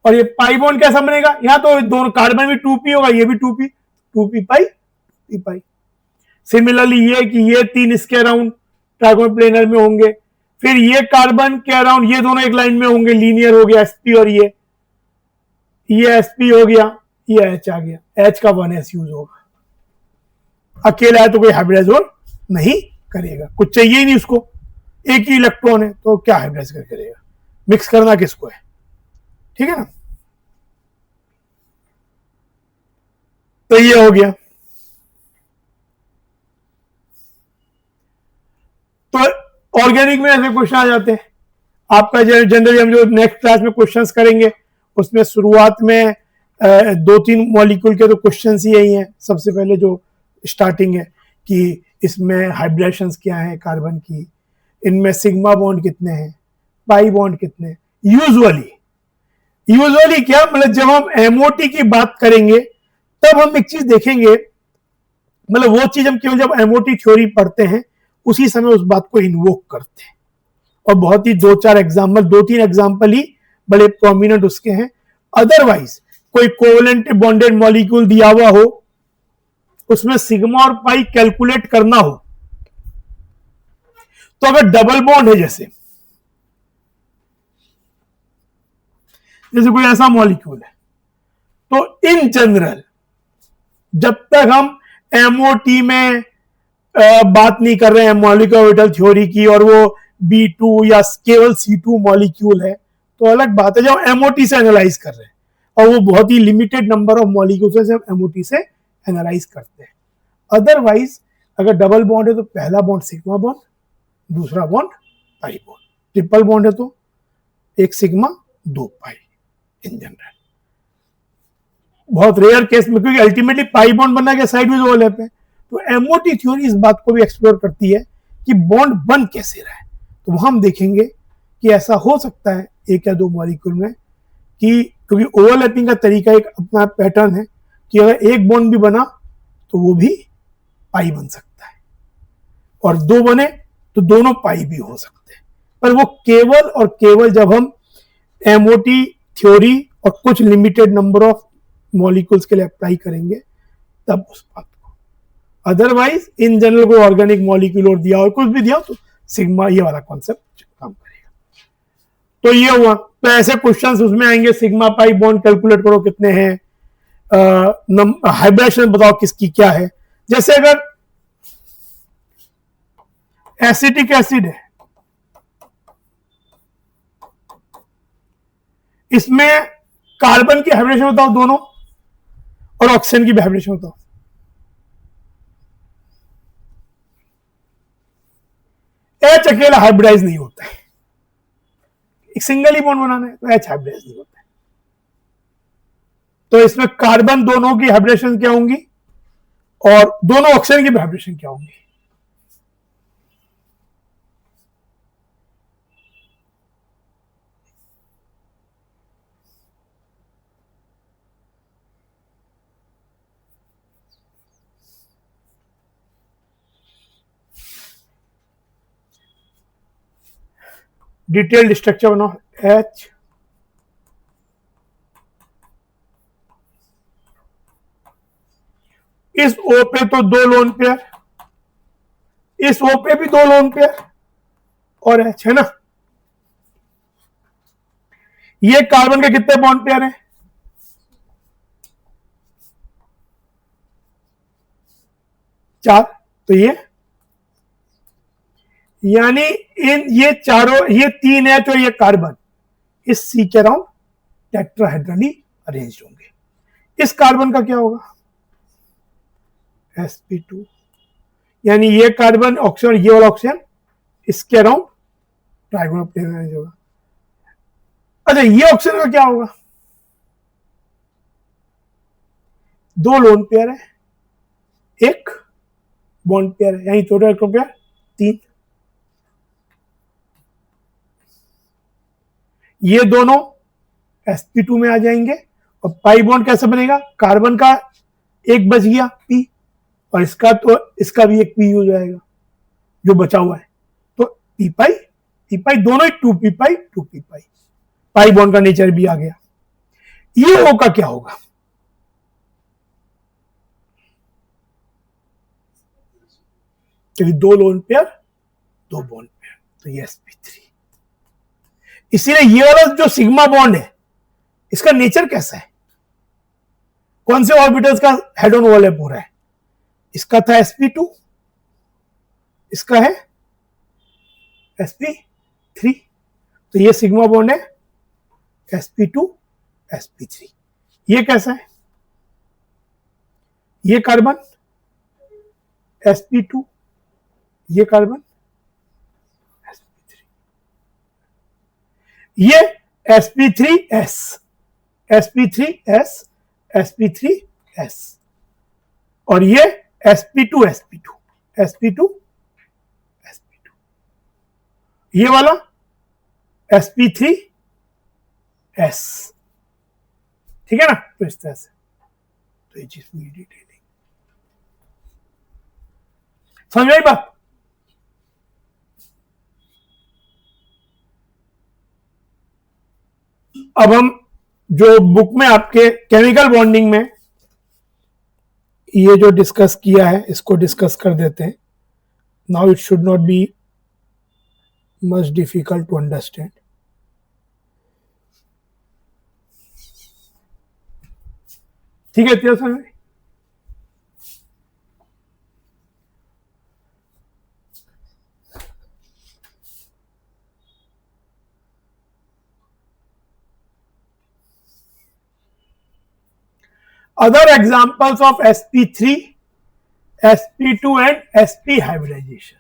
और ये पाई बॉन्ड कैसा बनेगा, यहां तो दोनों कार्बन भी 2p होगा, ये भी 2p, 2p पाई 2p पाई। सिमिलरली ये कि ये 3 इसके अराउंड ट्राइगोनल प्लेनर में होंगे, फिर ये कार्बन के अराउंड ये दोनों एक लाइन में होंगे, लीनियर हो गया sp, और ये sp हो गया, ये H आ गया, H का 1s यूज होगा, अकेला है तो कोई हाइब्रिडाइजेशन नहीं करेगा, कुछ चाहिए ही नहीं उसको, एक ही इलेक्ट्रॉन है तो क्या हाइब्रिडाइज करेगा, मिक्स करना किसको है, ठीक है ना। तो ये हो गया। तो ऑर्गेनिक में ऐसे क्वेश्चन आ जाते हैं आपका, जनरली हम जो नेक्स्ट क्लास में क्वेश्चंस करेंगे उसमें शुरुआत में 2-3 मॉलिक्यूल के तो क्वेश्चंस ही यही हैं। सबसे पहले जो स्टार्टिंग है कि इसमें हाइब्रिडेशंस क्या है कार्बन की, इनमें सिग्मा बॉन्ड कितने हैं, पाई बॉन्ड कितने हैं। यूजुअली क्या, मतलब जब हम एमओटी की बात करेंगे तब हम एक चीज देखेंगे, मतलब वो चीज हम केवल जब एमओटी थ्योरी पढ़ते हैं उसी समय उस बात को इन्वोक करते हैं, और बहुत ही 2-4 एग्जाम्पल, 2-3 एग्जाम्पल ही बड़े प्रोमिनेंट उसके हैं। अदरवाइज कोई कोवेलेंट बॉन्डेड मॉलिक्यूल दिया हुआ हो, उसमें सिग्मा और पाई कैलकुलेट करना हो, तो अगर डबल बॉन्ड है, जैसे कोई ऐसा मॉलिक्यूल है, तो इन जनरल जब तक हम एमओटी में बात नहीं कर रहे हैं मॉलिक्यूलर ऑर्बिटल थ्योरी की, और वो B2 या केवल C2 मॉलिक्यूल है तो अलग बात है। जब एमओटी से एनालाइज कर रहे हैं, और वो बहुत ही लिमिटेड नंबर ऑफ मॉलिक्यूल्स से एमओटी से एनालाइज करते हैं। अदरवाइज अगर डबल बॉन्ड है तो पहला बॉन्ड सिग्मा बॉन्ड, दूसरा bond pi bond, triple bond है तो एक सिग्मा 2 पाई इन जनरल। बहुत रेयर केस में, क्योंकि अल्टीमेटली पाई बॉन्ड बनना क्या साइड वाइज ओवरलैप है, तो एमओटी थ्योरी इस बात को भी एक्सप्लोर करती है कि बॉन्ड बन कैसे रहा है। तो वहां हम देखेंगे कि ऐसा हो सकता है 1 या 2 मॉलिक्यूल में कि, क्योंकि ओवरलैपिंग का तरीका एक अपना पैटर्न है कि अगर एक बॉन्ड भी बना तो वो भी पाई बन सकता है, और 2 बने तो दोनों पाई भी हो सकते हैं। पर वो केवल और केवल जब हम एमओटी थ्योरी और कुछ लिमिटेड नंबर ऑफ मॉलिक्यूल्स के लिए अप्लाई करेंगे तब उस बात को, अदरवाइज इन जनरल कोई ऑर्गेनिक मॉलिक्यूल और दिया और कुछ भी दिया तो सिग्मा ये वाला कॉन्सेप्ट काम करेगा। तो ये हुआ। तो ऐसे क्वेश्चंस उसमें आएंगे, सिग्मा पाई बॉन्ड कैलकुलेट करो कितने हैं, हाइब्रिडेशन बताओ किसकी क्या है। जैसे अगर एसिटिक एसिड है, इसमें कार्बन की हाइब्रिडेशन बताओ दोनों, और ऑक्सीजन की भी हाइब्रिडेशन बताओ। एच अकेला हाइब्रिडाइज नहीं होता है, एक सिंगल ही बॉन्ड बनाना है तो एच हाइब्रिडाइज नहीं होता है। तो इसमें कार्बन दोनों की हाइब्रिडेशन क्या होंगी और दोनों ऑक्सीजन की भी हाइब्रिडेशन क्या होंगी। डिटेल्ड स्ट्रक्चर बनाओ। एच इस ओ पे तो दो लोन पेयर, इस ओ पे भी दो लोन पेयर और एच है ना। ये कार्बन के कितने बॉन्ड पेयर हैं? चार। तो यानी इन ये चारों, ये तीन एच और ये कार्बन इस सी के अराउंड टेट्राहेड्रली अरेंज होंगे। इस कार्बन का क्या होगा? sp2। यानी ये कार्बन ऑक्सीजन, ये वाला ऑक्सीजन इसके अराउंड ट्राइगोनल प्लेन अरेंज होगा। अच्छा, ये ऑक्सीजन का क्या होगा? दो लोन पेयर है, एक बॉन्ड पेयर है, यानी टोटल इलेक्ट्रॉन पेयर तीन। ये दोनों sp2 में आ जाएंगे और पाई बॉन्ड कैसे बनेगा? कार्बन का एक बच गया p और इसका तो इसका भी एक p हो जाएगा जो बचा हुआ है। तो p पाई दोनों ही 2p पाई 2p पाई, पाई बॉन्ड का नेचर भी आ गया। ये O का क्या होगा? क्योंकि दो लोन पेयर दो बॉन्ड पेयर, तो ये sp3। इसीलिए ये वाला जो सिग्मा बॉन्ड है इसका नेचर कैसा है? कौन से ऑर्बिटल्स का हेड ऑन ओवरलैप हो रहा है? इसका था sp2, इसका है sp3। तो ये सिग्मा बॉन्ड है sp2 sp3। ये कैसा है? ये कार्बन sp2, ये कार्बन sp3, ये sp3s sp3s sp3s और ये sp2 sp2 sp2 sp2, ये वाला sp3s। ठीक है ना? तो इस तरह से, तो ये चीज पूरी डिटेलिंग समझ में आई बात? अब हम जो बुक में आपके केमिकल बॉन्डिंग में ये जो डिस्कस किया है इसको डिस्कस कर देते हैं। Now it should not be much difficult to understand. ठीक है, इतना समझ में? Other examples of sp3, sp2 and sp hybridization.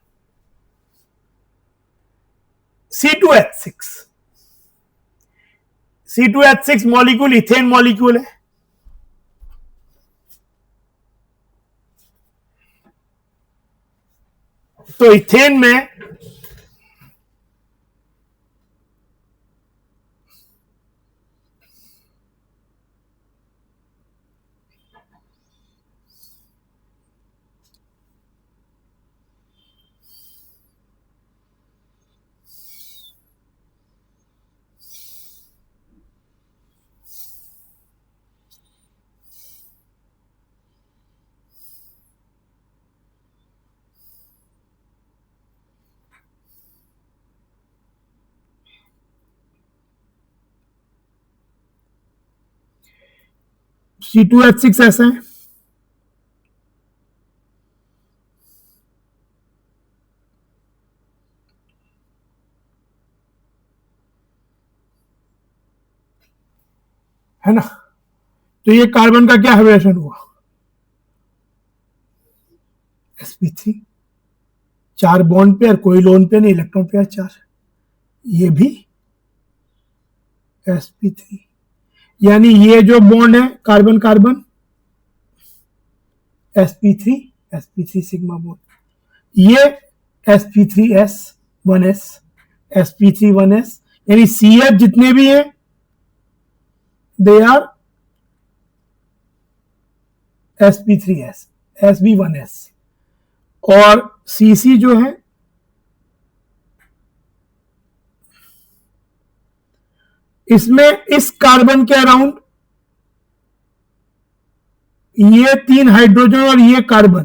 C2H6, C2H6 molecule ethane molecule है। तो इथेन में C2H6 ऐसा है ना। तो ये कार्बन का क्या हाइब्रिडेशन हुआ, sp3, 4 बॉन्ड पेयर, कोई लोन पेयर नहीं, इलेक्ट्रॉन पेयर 4, ये भी sp3, यानी ये जो बॉन्ड है carbon carbon sp3 sp3 sigma bond, ये sp3s 1s sp3 1s, यानी CH जितने भी हैं दे आर sp3s sb1s, और cc जो है इसमें इस कार्बन के अराउंड ये 3 हाइड्रोजन और ये कार्बन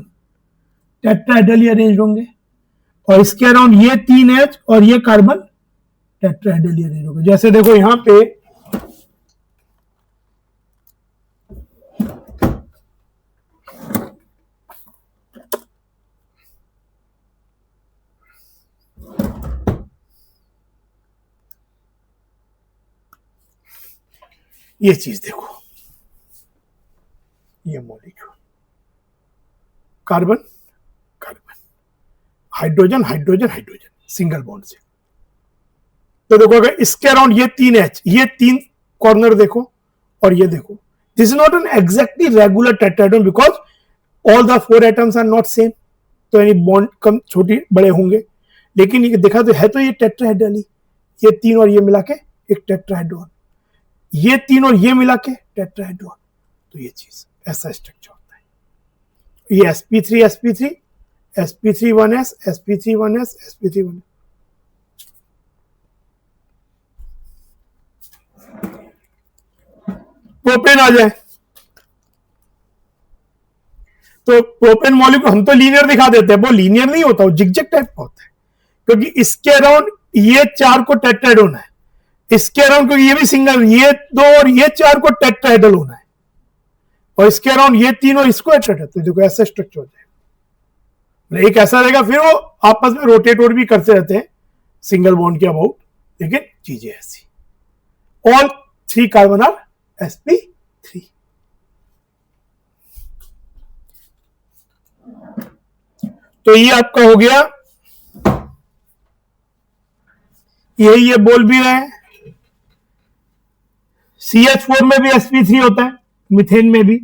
टेट्राहेड्रली अरेंज होंगे, और इसके अराउंड ये 3H और ये कार्बन टेट्राहेड्रली अरेंज होंगे। जैसे देखो यहां पे ये चीज देखो, ये molecule carbon carbon hydrogen hydrogen hydrogen single bond से, तो देखो अगर इसके अराउंड ये 3H, ये 3 कॉर्नर देखो और ये देखो, this is not an exactly regular tetrahedron because all the 4 atoms are not same, तो यानी बॉन्ड कम छोटी बड़े होंगे, लेकिन ये देखा तो है, तो ये टेट्राहेड्रली, ये 3 और ये मिला के एक टेट्राहेड्रॉन, ये 3 और ये मिला के टेट्राहेड्रॉन, तो ये चीज ऐसा स्ट्रक्चर होता है। ये sp3 sp3 sp3 1s sp3 1s sp3 1s, propane आ जाए तो प्रोपेन मॉलिक्यूल हम तो लीनियर दिखा देते हैं, वो लीनियर नहीं होता, वो जिगजैग टाइप का होता है, क्योंकि इसके अराउंड ये 4 को टेट्राहेड्रॉन है, इसके अराउंड क्योंकि ये भी सिंगल, ये 2 और ये 4 को टेट्राहेड्रल होना है, और इसके अराउंड ये 3 और इसको टेट्राहेड्रल, तो देखो ऐसा स्ट्रक्चर हो जाएगा, एक ऐसा रहेगा, फिर वो आपस में रोटेट और भी करते रहते हैं सिंगल बॉन्ड के अबाउट, लेकिन चीजें ऐसी, ऑल 3 कार्बन आर sp3। तो ये आपका हो गया, यही ये बोल भी रहे हैं, CH4 में भी sp3 होता है, मीथेन में भी,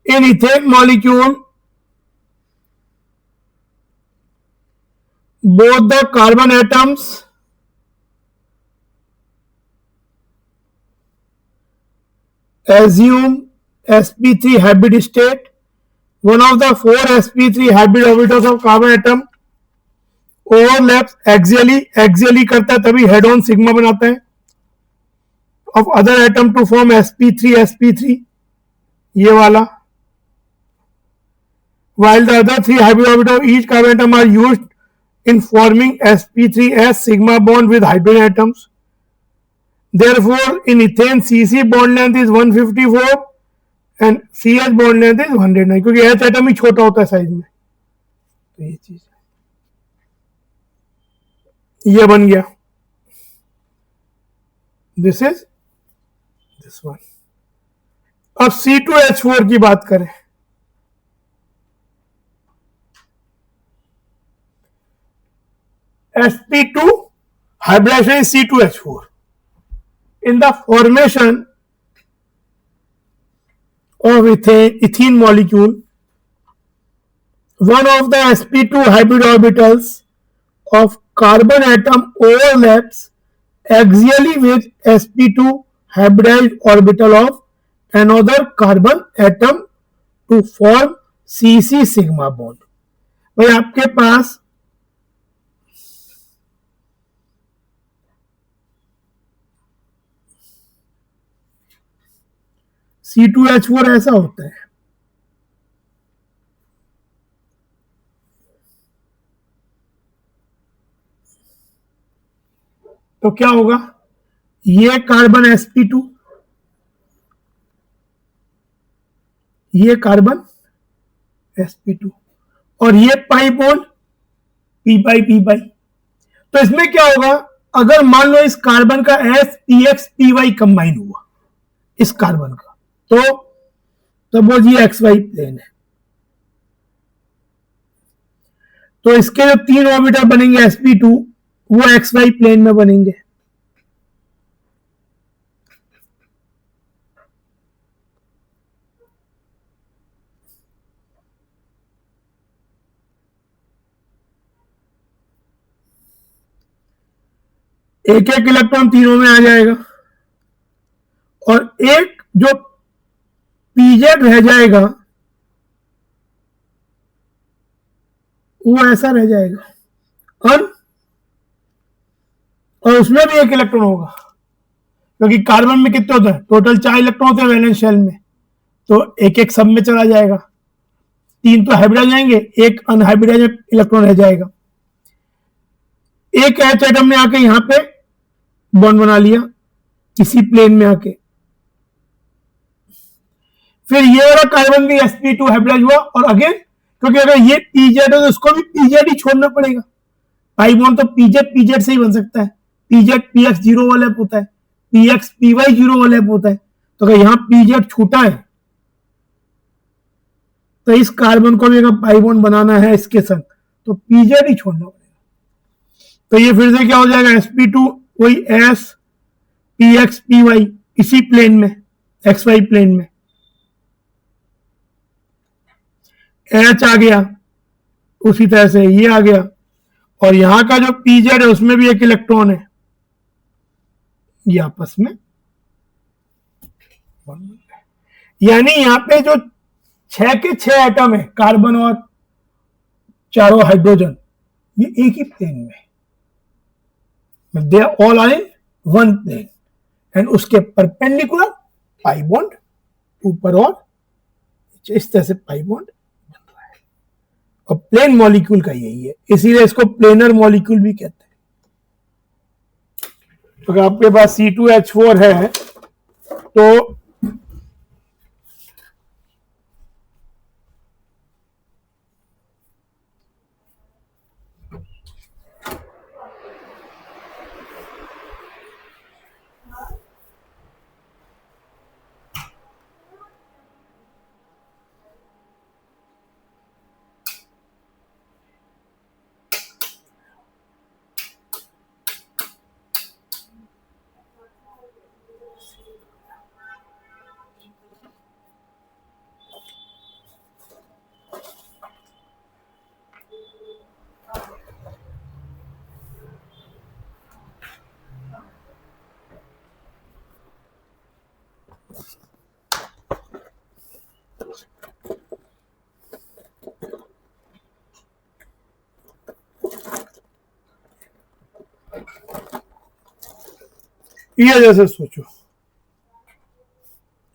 in ethane molecule both the carbon atoms assume sp3 hybrid state, one of the 4 sp3 hybrid orbitals of carbon atom overlaps axially करता है तभी हेड ऑन सिग्मा बनाता है, of other atom to form sp3 ये वाला, while the other 3 hybrid orbitals of each carbon atom are used in forming sp3s sigma bond with hydrogen atoms. Therefore, in ethane cc bond length is 154 and ch bond length is 109, क्योंकि h atom ही छोटा होता है size में, तो ये चीज ये बन गया, दिस इज दिस वन। अब C2H4 की बात करें, sp2 hybridization is C2H4 in the formation of ethene molecule, one of the sp2 hybrid orbitals of carbon atom overlaps axially with sp2 hybridized orbital of another carbon atom to form cc sigma bond। भाई आपके पास C2H4 ऐसा होता है, तो क्या होगा, ये carbon sp2, ये कार्बन sp2 और ये pi bond p by p by. तो इसमें क्या होगा, अगर मान लो इस कार्बन का spx py कंबाइन हुआ इस कार्बन का, तो सपोज ये xy प्लेन है, तो इसके जो 3 ऑर्बिटल बनेंगे sp2 वो xy प्लेन में बनेंगे। एक एक इलेक्ट्रॉन तीनों में आ जाएगा और एक जो पीजेड रह जाएगा वो ऐसा रह जाएगा और उसमें भी एक इलेक्ट्रॉन होगा, क्योंकि कार्बन में कितने होते हैं, टोटल 4 इलेक्ट्रॉन होते हैं वैलेंस शेल में, तो एक एक सब में चला जाएगा, 3 तो हाइब्रिडाइज जाएंगे, एक अनहाइब्रिडाइज इलेक्ट्रॉन रह जाएगा। एक एच एटम ने आके यहां पे बॉन्ड बना लिया इसी प्लेन में आके, फिर ये वाला कार्बन भी sp2 हाइब्रिडाइज हुआ और अगेन, क्योंकि अगर ये pz है तो उसको भी pz ही छोड़ना पड़ेगा, पाई बॉन्ड तो pz से ही बन सकता है, pz px 0 वाला होता है, px py 0 वाला होता है, तो अगर यहां pz छूटा है तो इस कार्बन को भी अगर पाई बॉन्ड बनाना है इसके संग तो pz ही छोड़ना पड़ेगा। तो ये फिर से क्या हो जाएगा, sp2 वही s px py इसी प्लेन में xy प्लेन में, H आ गया, उसी तरह से ये आ गया और यहां का जो pz है उसमें भी एक इलेक्ट्रॉन है, ये आपस में यानी यहां पे जो 6 के 6 एटम है कार्बन और चारों हाइड्रोजन, ये एक ही प्लेन में, they all are in one plane and उसके परपेंडिकुलर पाई बॉन्ड ऊपर और इस तरह से पाई बॉन्ड बन रहा है। और प्लेन मॉलिक्यूल का यही है, इसीलिए इसको प्लेनर मॉलिक्यूल भी कहते हैं। तो अगर आपके पास C2H4 है तो ये जैसे सोचो,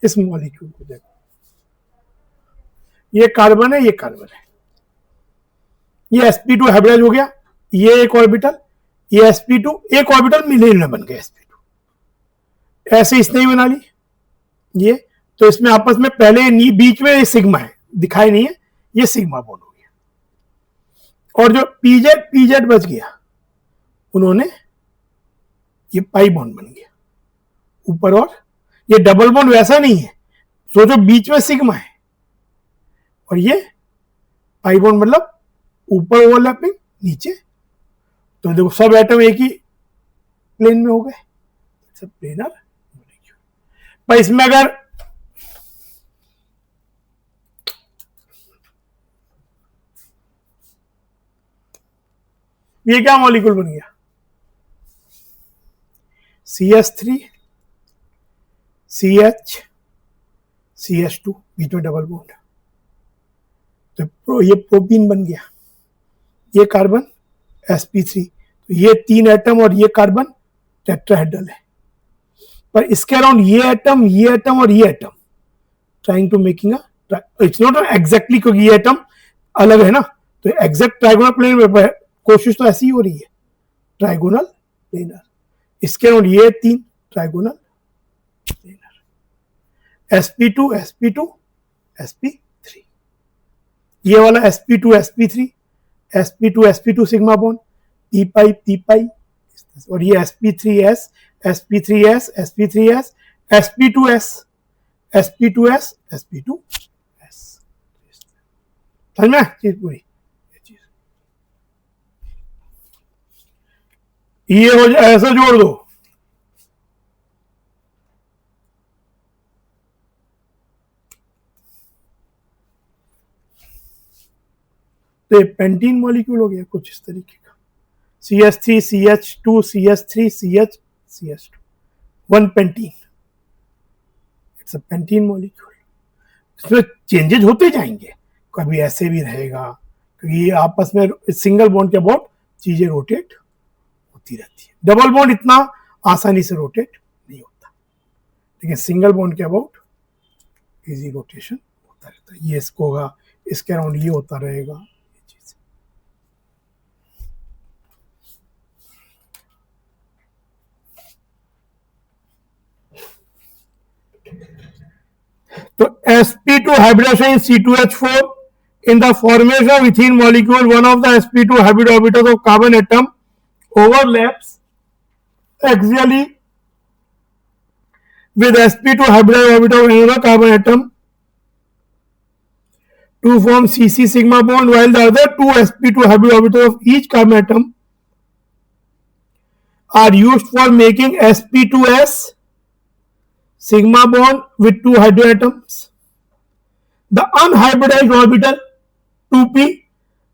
इस मॉलिक्यूल को देखो, ये कार्बन है, ये कार्बन है, ये sp2 हाइब्रिडाइज हो गया, ये एक ऑर्बिटल, ये sp2 एक ऑर्बिटल मिलेन में बन गया sp2, ऐसे इसने ही बना ली ये, तो इसमें आपस में पहले बीच में सिग्मा है, दिखाई नहीं है, ये सिग्मा बॉन्ड हो गया और जो pz बच गया उन्होंने ये पाई बॉन्ड बन गया ऊपर, और ये डबल बॉन्ड वैसा नहीं है, सोचो बीच में सिग्मा है और ये पाई बॉन्ड मतलब ऊपर ओवरलैपिंग नीचे, तो देखो सब एटम एक ही प्लेन में हो गए, सब प्लेनर मॉलिक्यूल। पर इसमें अगर ये क्या मॉलिक्यूल बन गया, CH3 CH CH2 बीच में डबल बॉन्ड, तो ये प्रोपीन बन गया, ये कार्बन sp3, तो ये 3 एटम और ये कार्बन टेट्राहेड्रल है। पर इसके अराउंड ये एटम और ये atom trying to making it's not exactly, क्योंकि ये एटम अलग है ना, तो एग्जैक्ट ट्राइगोनल प्लेन में कोशिश तो ऐसी ही हो रही है, ट्राइगोनल प्लेनर। इसके अराउंड ये 3 ट्राइगोनल sp2 sp2 sp3, ये वाला sp2 sp3 sp2 sp2 sigma bond p पाई p पाई, और ये sp3s sp3s sp3s sp2s sp2s sp2s, समझ में चीज पूरी, ये हो जाए ऐसा जोड़ दो, तो ये पेंटीन मॉलिक्यूल हो गया कुछ इस तरीके का, CH3 CH2 CH3 CH CH2, 1 pentene, it's a pentene molecule. इसमें चेंजेज होते जाएंगे, कभी ऐसे भी रहेगा, क्योंकि आपस में सिंगल बॉन्ड के अबाउट चीजें रोटेट होती रहती है, डबल बॉन्ड इतना आसानी से रोटेट नहीं होता, लेकिन सिंगल बॉन्ड के अबाउट इजी रोटेशन होता रहता है, ये इसको होगा, इसके अराउंड ये होता रहेगा, ये चीज। तो sp2 hybridization C2H4 in the formation of ethene molecule, one of the sp2 hybrid orbitals of carbon atom overlaps axially with sp2 hybrid orbital of another carbon atom to form cc sigma bond, while the other two sp2 hybrid orbitals of each carbon atom are used for making sp2s sigma bond with two hydrogen atoms. The unhybridized orbital 2p,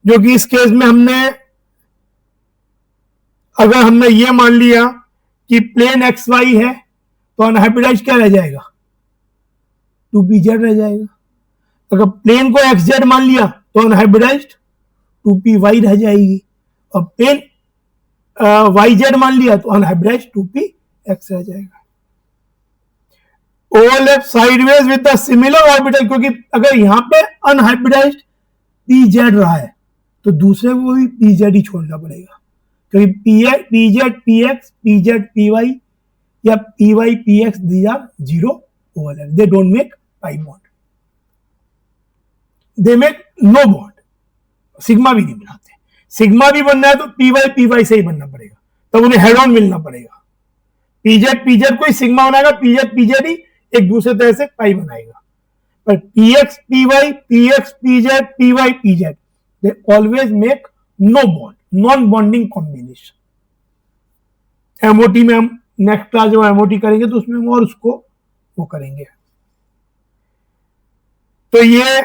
जो कि इस case में अगर हमने ये मान लिया कि प्लेन एक्स वाई है, तो अनहाइब्रिडाइज क्या रह जाएगा, 2pz रह जाएगा। अगर प्लेन को एक्स जेड मान लिया तो अनहाइब्रिडाइज्ड 2py रह जाएगी, और प्लेन वाई जेड मान लिया तो अनहाइब्रिडाइज्ड 2px रह जाएगा। Overlap sideways with the similar orbital, क्योंकि अगर यहां पे अनहाइब्रिडाइज्ड pz रहा है तो दूसरे को भी pz ही छोड़ना पड़ेगा, क्योंकि pz px pz py या py px these are zero overlap, they don't make pi bond, they make no bond, sigma भी नहीं बनाते। सिग्मा भी बनना है तो py से ही बनना पड़ेगा, तब उन्हें हेड ऑन मिलना पड़ेगा। pz को ही सिग्मा बनाएगा, pz ही एक दूसरे तरह से पाई बनाएगा, पर px py px pz py pz they always make no bond, non bonding combination. MOT में हम नेक्स्ट क्लास जब एमओटी करेंगे तो उसमें हम और उसको वो करेंगे। तो ये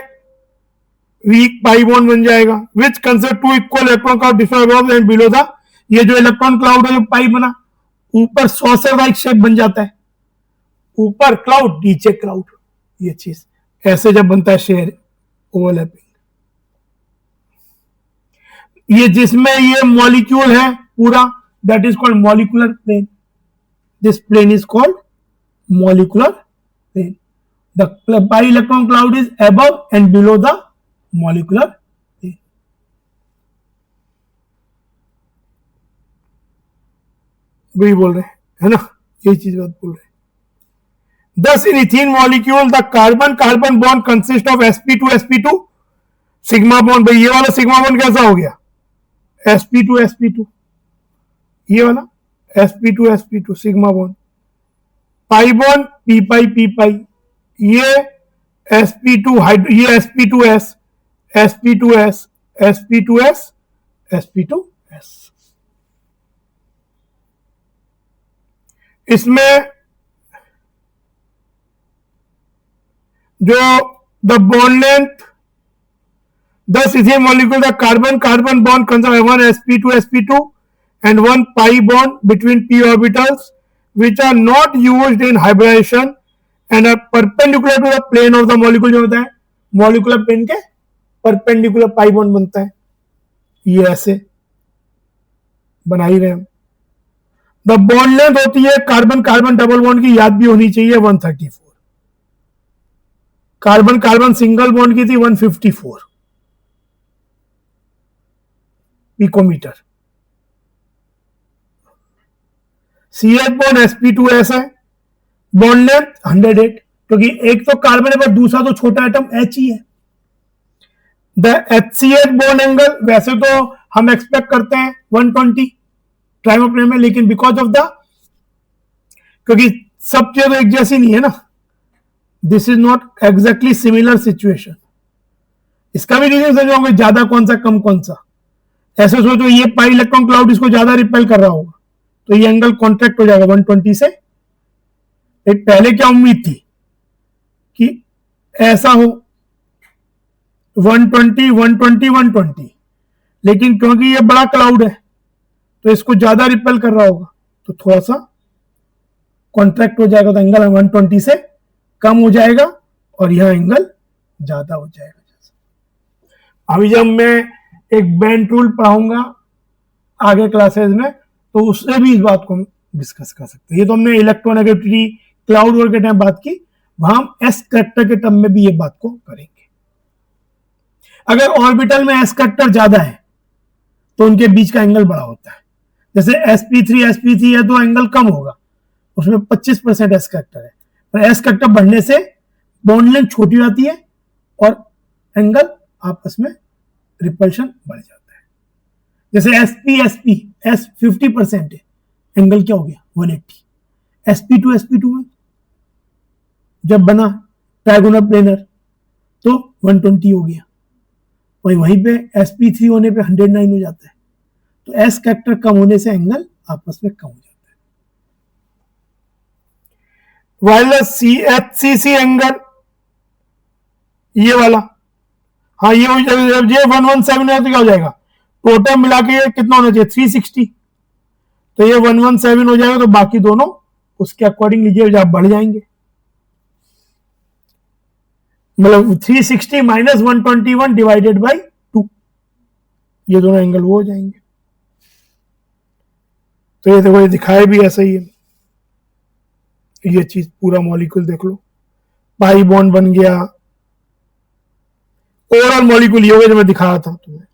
वीक पाई बॉन्ड बन जाएगा, which consist two equal electron cloud different above and below the, ये जो इलेक्ट्रॉन क्लाउड है जो पाई बना, ऊपर सॉसर लाइक शेप बन जाता है, ऊपर क्लाउड नीचे क्लाउड, ये चीज ऐसे जब बनता है शेयर ओवरलैपिंग। ये जिसमें ये मॉलिक्यूल है पूरा, that is called molecular plane, this plane is called molecular plane, the pi electron cloud is above and below the molecular plane. वही बोल रहे हैं, है ना, यही चीज बात बोल रहे हैं। Thus in ethene molecule the carbon carbon bond consists of sp2 sigma bond. भाई ये वाला सिग्मा बॉन्ड कैसा हो गया, sp2 ये वाला sp2 sigma bond, pi bond p पाई, ये sp2 ये sp2s इसमें जो the bond length, thus ethene molecule the carbon bond consists of one sp2 and one pi bond between p orbitals which are not used in hybridization and are perpendicular to the plane of the molecule। जो होता है molecular plane के perpendicular pi bond बनता है, ये ऐसे बना ही रहे हम। द बॉन्ड लेंथ होती है कार्बन डबल बॉन्ड की, याद भी होनी चाहिए 134, कार्बन सिंगल बॉन्ड की थी 154 पिकोमीटर। CH बॉन्ड sp2s है, बॉन्ड लेंथ 108, क्योंकि एक तो कार्बन है पर दूसरा तो छोटा एटम H ही है। द HCH बॉन्ड एंगल वैसे तो हम एक्सपेक्ट करते हैं 120 ट्राइमोप्रेन में, लेकिन बिकॉज ऑफ द, क्योंकि सब चीजें तो एक जैसी नहीं है ना, this is not exactly similar situation. इसका भी रीजन समझोगे, ज्यादा कौन सा कम कौन सा। ऐसे सोचो ये पाई इलेक्ट्रॉन क्लाउड इसको ज्यादा रिपेल कर रहा होगा, तो ये एंगल कॉन्ट्रैक्ट हो जाएगा 120 से। एक पहले क्या उम्मीद थी कि ऐसा हो 120 120 120, लेकिन क्योंकि ये बड़ा क्लाउड है तो इसको ज्यादा रिपेल कर रहा होगा, तो थोड़ा सा कॉन्ट्रैक्ट हो जाएगा, तो एंगल 120 से कम हो जाएगा और यह एंगल ज्यादा हो जाएगा। अभी जब मैं एक बैंड रूल पढ़ाऊंगा आगे क्लासेस में, तो उससे भी इस बात को डिस्कस कर सकते हैं। ये तो हमने इलेक्ट्रोनेगेटिविटी क्लाउड वर्क के टाइम बात की, वहां हम एस करेक्टर के टर्म में भी ये बात को करेंगे। अगर ऑर्बिटल में एस करेक्टर ज्यादा है तो उनके बीच का एंगल बड़ा होता है। जैसे sp3 है तो एंगल कम होगा, उसमें 25% एस करेक्टर है, पर एस करेक्टर बढ़ने से बॉन्ड लेंथ छोटी होती है और एंगल आपस में रिपल्शन बढ़ जाता है। जैसे sp s 50% है, एंगल क्या हो गया 180। sp2 में जब बना ट्राइगोनल प्लेनर तो 120 हो गया, वहीं पे sp3 होने पे 109 हो जाता है। तो एस करेक्टर कम होने से एंगल आपस में कम हो जाता है। वाइल CHCC एंगल ये वाला, हाँ ये जब ये 117 है तो क्या हो जाएगा, टोटल मिला के कितना होना चाहिए 360, तो ये 117 हो जाएगा, तो बाकी दोनों उसके अकॉर्डिंग लीजिए जब बढ़ जाएंगे, मतलब 360 माइनस 121 डिवाइडेड बाई 2, ये दोनों एंगल वो हो जाएंगे। तो ये देखो ये दिखाए भी ऐसा ही है, ये चीज पूरा मॉलिक्यूल देख लो, पाई बॉन्ड बन गया, ओवरऑल मॉलिक्यूल ये जो मैं दिखा रहा था तुम्हें,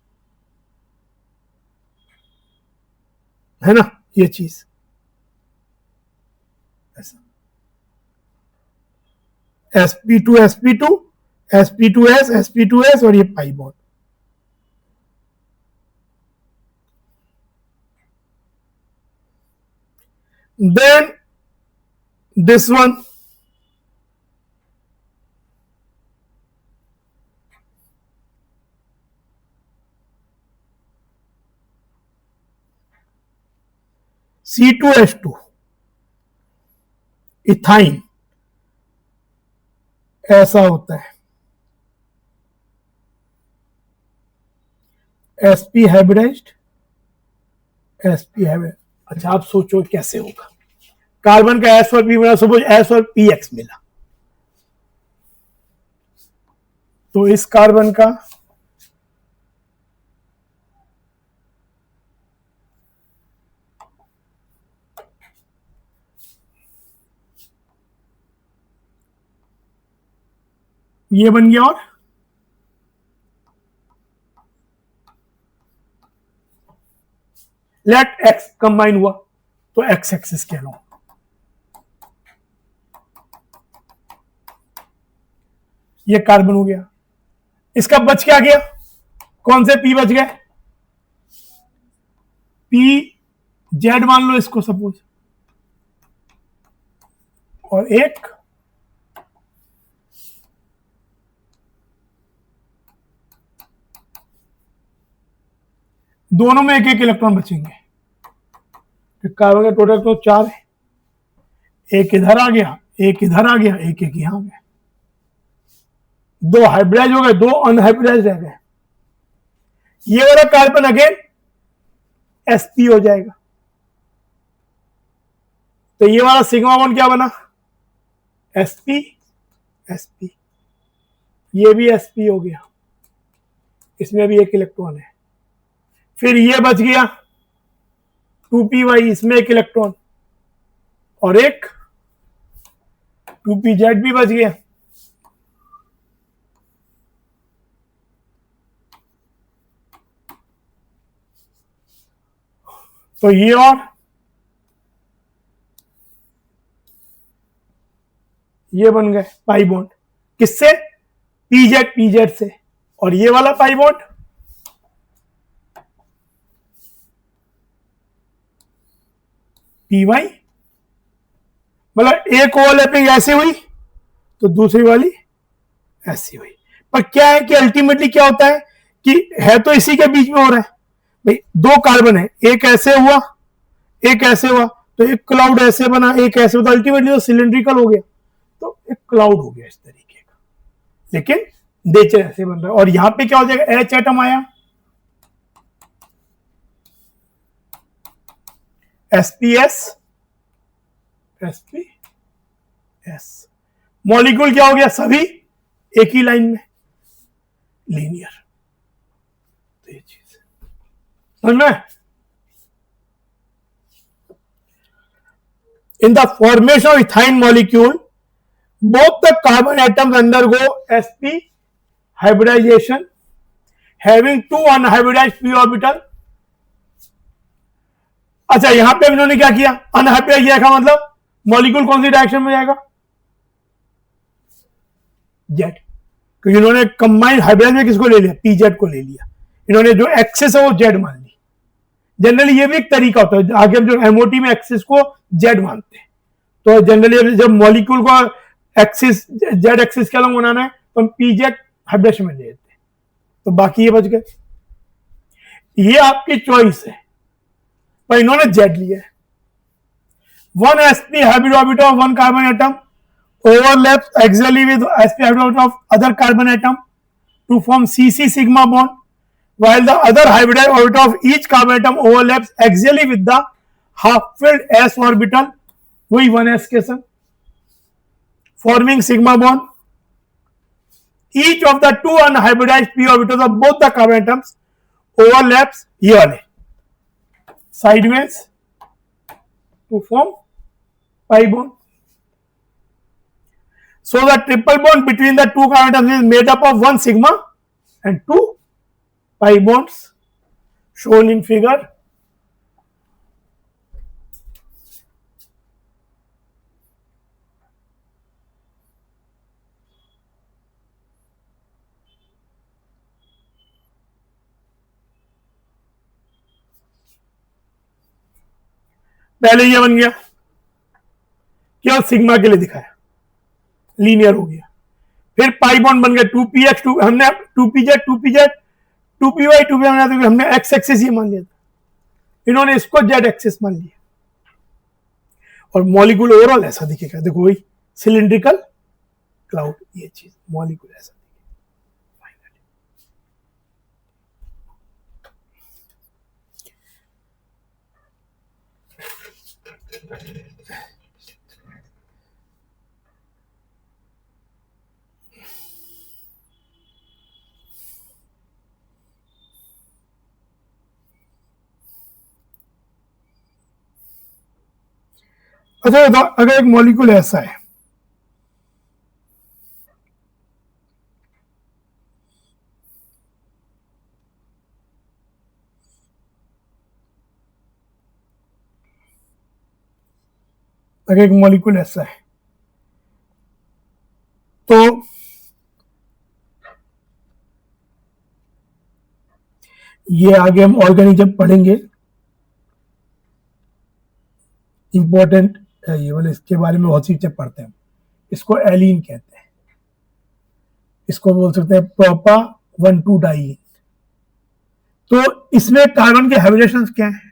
है ना, ये चीज ऐसा sp2 और ये pi bond. Then this one, C2H2 ethyne ऐसा होता है, sp हाइब्रिडाइज्ड, sp हाइब्रिड। अच्छा आप सोचो कैसे होगा, कार्बन का s और p मिला, सपोज s और px मिला, तो इस कार्बन का ये बन गया, और लेट x कंबाइन हुआ तो x एक्सिस कह लो, ये कार्बन हो गया। इसका बच क्या गया, कौन से p बच गए, p z मान लो इसको सपोज, और एक दोनों में एक एक इलेक्ट्रॉन बचेंगे, कार्बन का टोटल तो 4 है, एक इधर आ गया, एक इधर आ गया, एक एक यहां गया, 2 हाइब्रिडाइज हो गए, 2 अनहाइब्रिडाइज रह गए। ये वाला कार्बन अगेन sp हो जाएगा, तो ये वाला सिग्मा बॉन्ड क्या बना sp sp, ये भी sp हो गया, इसमें भी एक इलेक्ट्रॉन है। फिर ये बच गया 2py, इसमें एक इलेक्ट्रॉन, और एक 2pz भी बच गया। तो ये और ये बन गए पाई बॉन्ड, किससे? पीजेड, पीजेड से। और ये वाला पाई बॉन्ड पी वाई, मतलब एक ओवरलैपिंग ऐसी हुई तो दूसरी वाली ऐसी हुई। पर क्या है कि अल्टीमेटली क्या होता है कि है तो इसी के बीच में हो रहा है भाई, दो कार्बन है, एक ऐसे हुआ एक ऐसे हुआ, तो एक क्लाउड ऐसे बना एक ऐसे हुआ, तो अल्टीमेटली वो सिलिंड्रिकल हो गया, तो एक क्लाउड हो गया इस तरीके का। लेकिन नेचर ऐसे बन रहा है। और यहां पे क्या हो जाएगा, एच एटम आया, एसपीएस, एसपीएस, मॉलिक्यूल क्या हो गया, सभी एक ही लाइन में, लीनियर। तो ये चीज समझ में। In the formation of ethyne molecule, both the carbon atoms undergo sp hybridization, having two unhybridized p orbital। अच्छा, यहां पे इन्होंने क्या किया, अनहाइब्रिडाइज किया का मतलब मॉलिक्यूल कौन सी डायरेक्शन में जाएगा, जेड, क्योंकि इन्होंने कंबाइंड हाइब्रिडाइज में किसको ले लिया, पी जेड को ले लिया। इन्होंने जो एक्सेस है वो जेड मान ली। जनरली ये भी एक तरीका होता है, आगे हम जो एमओटी में एक्सिस को जेड मानते हैं, तो जनरली जब मॉलिक्यूल को एक्सिस जेड एक्सिस के अलग बनाना है तो हम पी जेड हाइब्रिडेशन में ले लेते हैं, तो बाकी ये बच गए। ये आपकी चॉइस है, पर इन्होंने जेड लिया है। One sp hybrid orbital of one carbon atom overlaps axially with sp hybrid orbital of other carbon atom to form cc sigma bond, while the other hybridized orbital of each carbon atom overlaps axially with the half-filled s orbital, वही 1s के संग, forming sigma bond. Each of the two unhybridized p orbitals of both the carbon atoms overlaps ये वाले sideways to form pi bond. So the triple bond between the two carbon atoms is made up of one sigma and two pi bonds shown in figure। पहले ये बन गया, केवल sigma के लिए दिखाया, लीनियर हो गया। फिर पाई बॉन्ड बन गया 2px, हमने 2pz 2pz 2py 2py हमने एक्स एक्सिस ये मान लिया था, इन्होंने इसको जेड एक्सिस मान लिया। और मॉलिक्यूल ओवरऑल ऐसा दिखेगा, देखो वही सिलिंड्रिकल क्लाउड, ये चीज मॉलिक्यूल ऐसा अच्छा, अगर एक मॉलिक्यूल ऐसा है, अगर एक मॉलिक्यूल ऐसा है तो ये आगे हम ऑर्गेनिज्म पढ़ेंगे, इंपॉर्टेंट है ये वाले, इसके बारे में बहुत सी चीजें पढ़ते हैं। इसको एलिन कहते हैं, इसको बोल सकते हैं प्रोपा 1,2 डाइईन। तो इसमें कार्बन के हाइब्रिडेशन क्या है,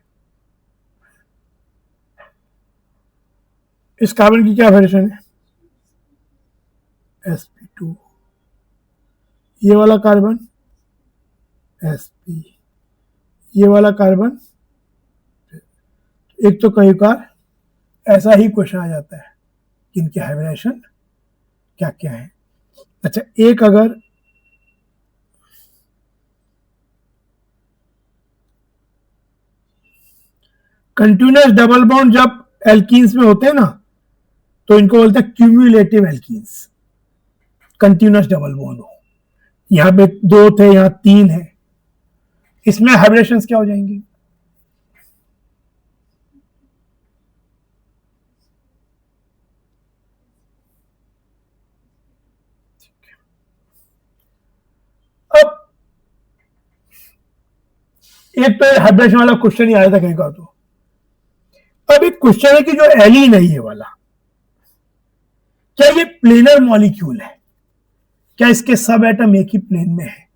इस कार्बन की क्या हाइब्रिडेशन है, sp2, ये वाला कार्बन sp, ये वाला कार्बन। एक तो कई बार ऐसा ही क्वेश्चन आ जाता है कि इनके हाइब्रिडेशन क्या क्या है। अच्छा, एक अगर कंटिन्यूअस डबल बॉन्ड जब एल्कीन्स में होते हैं ना, तो इनको बोलते हैं cumulative alkenes. Continuous double bond हो, यहां पे 2 थे, यहां 3 है, इसमें हाइब्रिडेशंस क्या हो जाएंगे, एक तो हाइब्रिडेशन वाला क्वेश्चन ही आया था कहीं का। तो अब एक क्वेश्चन है कि जो एलीन है ये वाला, क्या ये प्लेनर मॉलिक्यूल है? क्या इसके सब एटम एक ही प्लेन में है?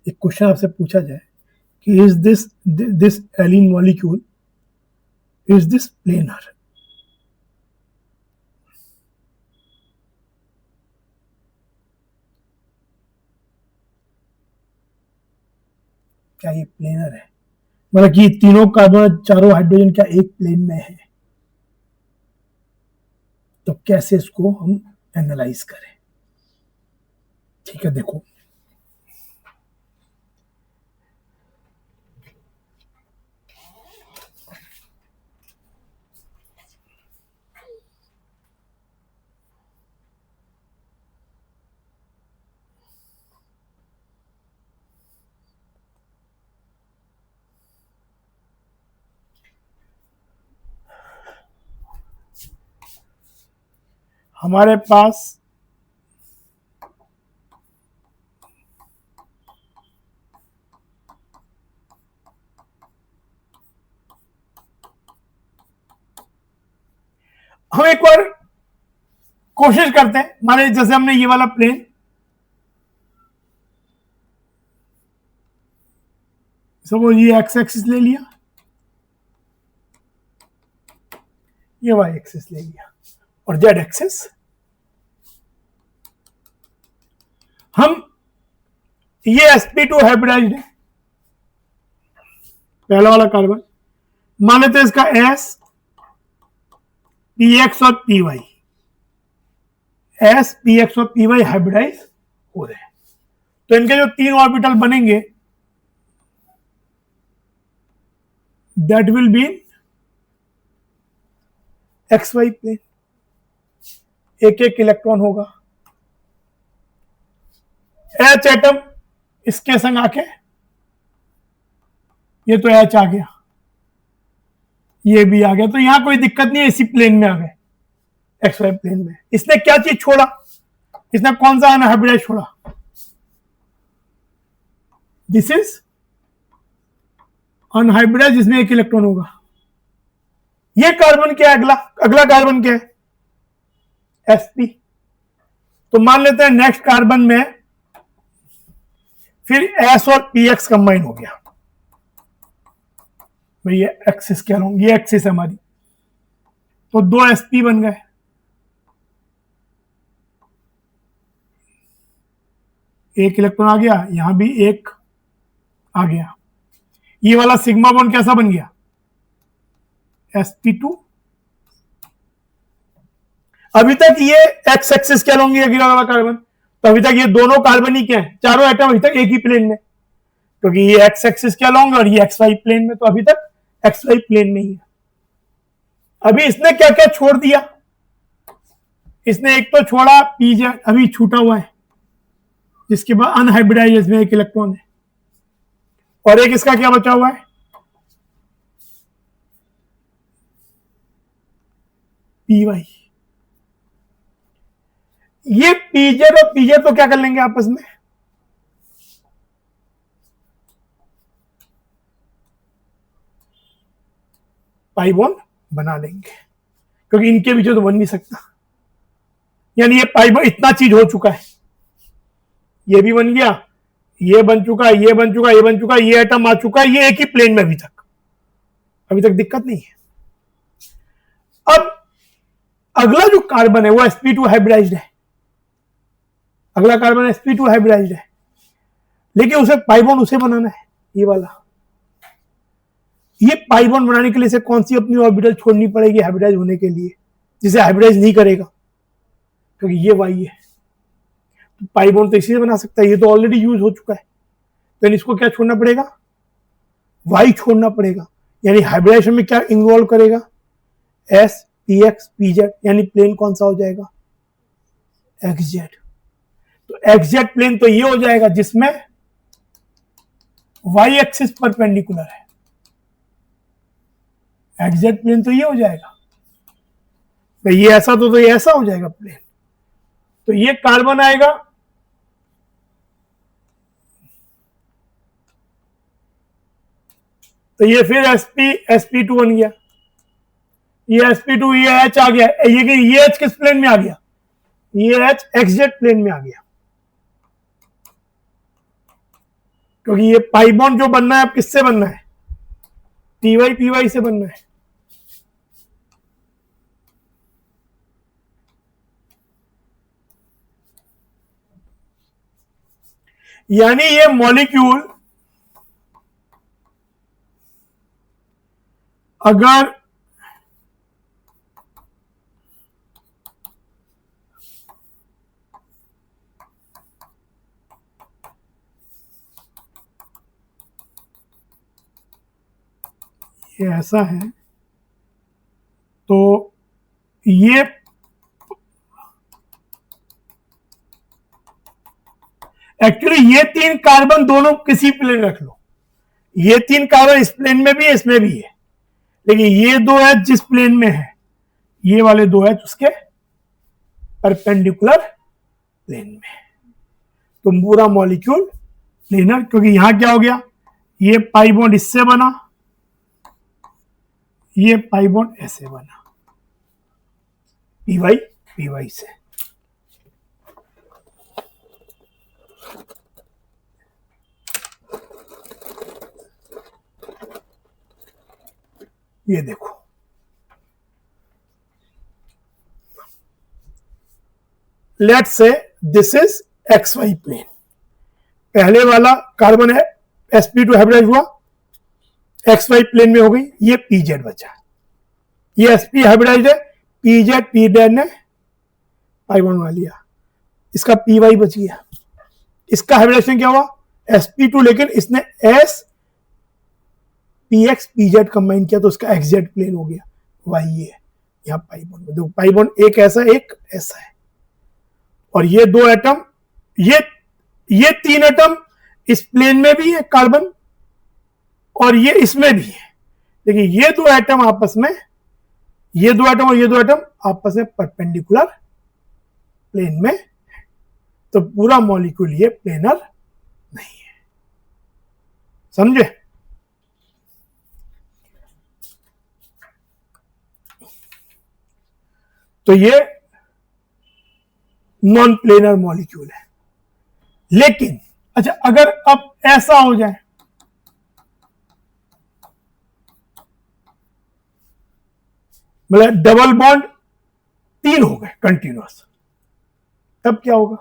एक क्वेश्चन आपसे पूछा जाए कि is this allene molecule, is this planar? क्या ये प्लेनर है? मतलब कि तीनों कार्बन, चारों हाइड्रोजन क्या एक प्लेन में है? तो कैसे इसको हम एनालाइज करें? ठीक है, देखो हमारे पास हम एक बार कोशिश करते हैं। माने जैसे हमने ये वाला प्लेन, सपोज ये एक्स एक्सिस ले लिया, ये वाई एक्सिस ले लिया, और जेड एक्सिस। हम ये sp2 हाइब्रिडाइज्ड है, पहला वाला कार्बन। मान लेते हैं इसका s px और py, s px और py हाइब्रिडाइज हो रहे हैं। तो इनके जो तीन ऑर्बिटल बनेंगे, that will be x y plane. एक एक इलेक्ट्रॉन होगा, एच एटम इसके संग आके, ये तो एच आ गया, ये भी आ गया, तो यहां कोई दिक्कत नहीं है, इसी प्लेन में आ गए, एक्स वाई प्लेन में। इसने क्या चीज छोड़ा? इसने कौन सा अनहाइब्रिडाइज छोड़ा? दिस इज अनहाइब्रिडाइज, जिसमें एक इलेक्ट्रॉन होगा। ये कार्बन क्या है? अगला अगला कार्बन क्या है? sp। तो मान लेते हैं नेक्स्ट कार्बन में फिर s और px कंबाइन हो गया। भाई ये एक्सिस क्या लूं, ये एक्सिस है हमारी, तो दो sp बन गए। एक इलेक्ट्रॉन आ गया, यहां भी एक आ गया। ये वाला सिग्मा बॉन्ड कैसा बन गया? sp2। अभी तक ये एक्स एक्सिस क्या लूंगी अगला वाला कार्बन, तो अभी तक ये दोनों कार्बन ही क्या है, चारों एटम अभी तक एक ही प्लेन में, क्योंकि ये एक्स एक्सिस क्या लूंगा और ये एक्स वाई प्लेन में, तो अभी तक एक्स वाई प्लेन में ही है। अभी इसने क्या क्या छोड़ दिया? इसने एक तो छोड़ा पीजेड, अभी छूटा हुआ है, जिसके बाद अनहाइब्रिडाइज में एक इलेक्ट्रॉन है, और एक इसका क्या बचा हुआ है? P y. ये पीजेड और पीजेड तो क्या कर लेंगे आपस में? पाई बॉन्ड बना लेंगे, क्योंकि इनके बीच तो बन नहीं सकता। यानी ये पाई बॉन्ड इतना चीज हो चुका है, ये भी बन गया, ये बन चुका है, ये बन चुका है, ये बन चुका है, ये एटम आ चुका है, ये एक ही प्लेन में अभी तक दिक्कत नहीं है। अब अगला जो कार्बन है वो sp2 हाइब्रिडाइज्ड है, अगला कार्बन sp2 हाइब्रिडाइज्ड है, लेकिन उसे पाई बॉन्ड उसे बनाना है, ये वाला। ये पाई बॉन्ड बनाने के लिए इसे कौन सी अपनी ऑर्बिटल छोड़नी पड़ेगी हाइब्रिडाइज होने के लिए, जिसे हाइब्रिडाइज नहीं करेगा, क्योंकि ये वाई है। तो पाई बॉन्ड तो इसी से बना सकता है, ये तो ऑलरेडी यूज हो चुका है, तो इसको क्या छोड़ना पड़ेगा? वाई छोड़ना पड़ेगा। यानी हाइब्रिडाइजेशन में क्या इन्वॉल्व करेगा? S p x P Z, यानी प्लेन कौन सा हो जाएगा? X Z. तो एक्स जेड प्लेन तो ये हो जाएगा जिसमें वाई एक्सिस परपेंडिकुलर है, एक्स जेड प्लेन तो ये हो जाएगा। तो ये ऐसा तो ये ऐसा हो जाएगा प्लेन। तो ये कार्बन आएगा, तो ये फिर sp2 बन गया, ये sp2, ये H आ गया, ये H किस प्लेन में आ गया, ये H xz प्लेन में आ गया, क्योंकि ये पाई बॉन्ड जो बनना है अब किससे बनना है, py से बनना है। यानी ये मॉलिक्यूल अगर ये ऐसा है तो ये एक्चुअली ये 3 कार्बन दोनों किसी प्लेन रख लो, ये 3 कार्बन इस प्लेन में भी है, इसमें भी है, लेकिन ये 2 है जिस प्लेन में है, ये वाले 2 है उसके परपेंडिकुलर प्लेन में, तो पूरा मॉलिक्यूल प्लेनर, क्योंकि यहां क्या हो गया, ये पाई बॉन्ड इससे बना, ये पाई बॉन्ड ऐसे बना, py से। ये देखो let's say this is xy plane, पहले वाला कार्बन है sp2 हाइब्रिडाइज हुआ, xy प्लेन में हो गई, ये pz बचा, ये sp हाइब्रिडाइज है, pz ने पाई बॉन्ड बना लिया, इसका py बच गया, इसका हाइब्रिडाइजेशन क्या हुआ sp2, लेकिन इसने s px pz कंबाइन किया तो उसका xz प्लेन हो गया, y है यहाँ पाई बॉन्ड, देखो पाई बॉन्ड एक ऐसा एक ऐसा है, और ये 2 एटम, ये 3 एटम इस प्लेन में भी है कार्बन, और ये इसमें भी है, लेकिन ये 2 एटम आपस में, ये 2 एटम और ये 2 एटम आपस में परपेंडिकुलर प्लेन में, तो पूरा मॉलिक्यूल ये प्लेनर नहीं है, समझे। तो ये नॉन प्लेनर मॉलिक्यूल है, लेकिन अच्छा अगर अब ऐसा हो जाए, मतलब डबल बॉन्ड 3 हो गए कंटिन्यूअस, तब क्या होगा,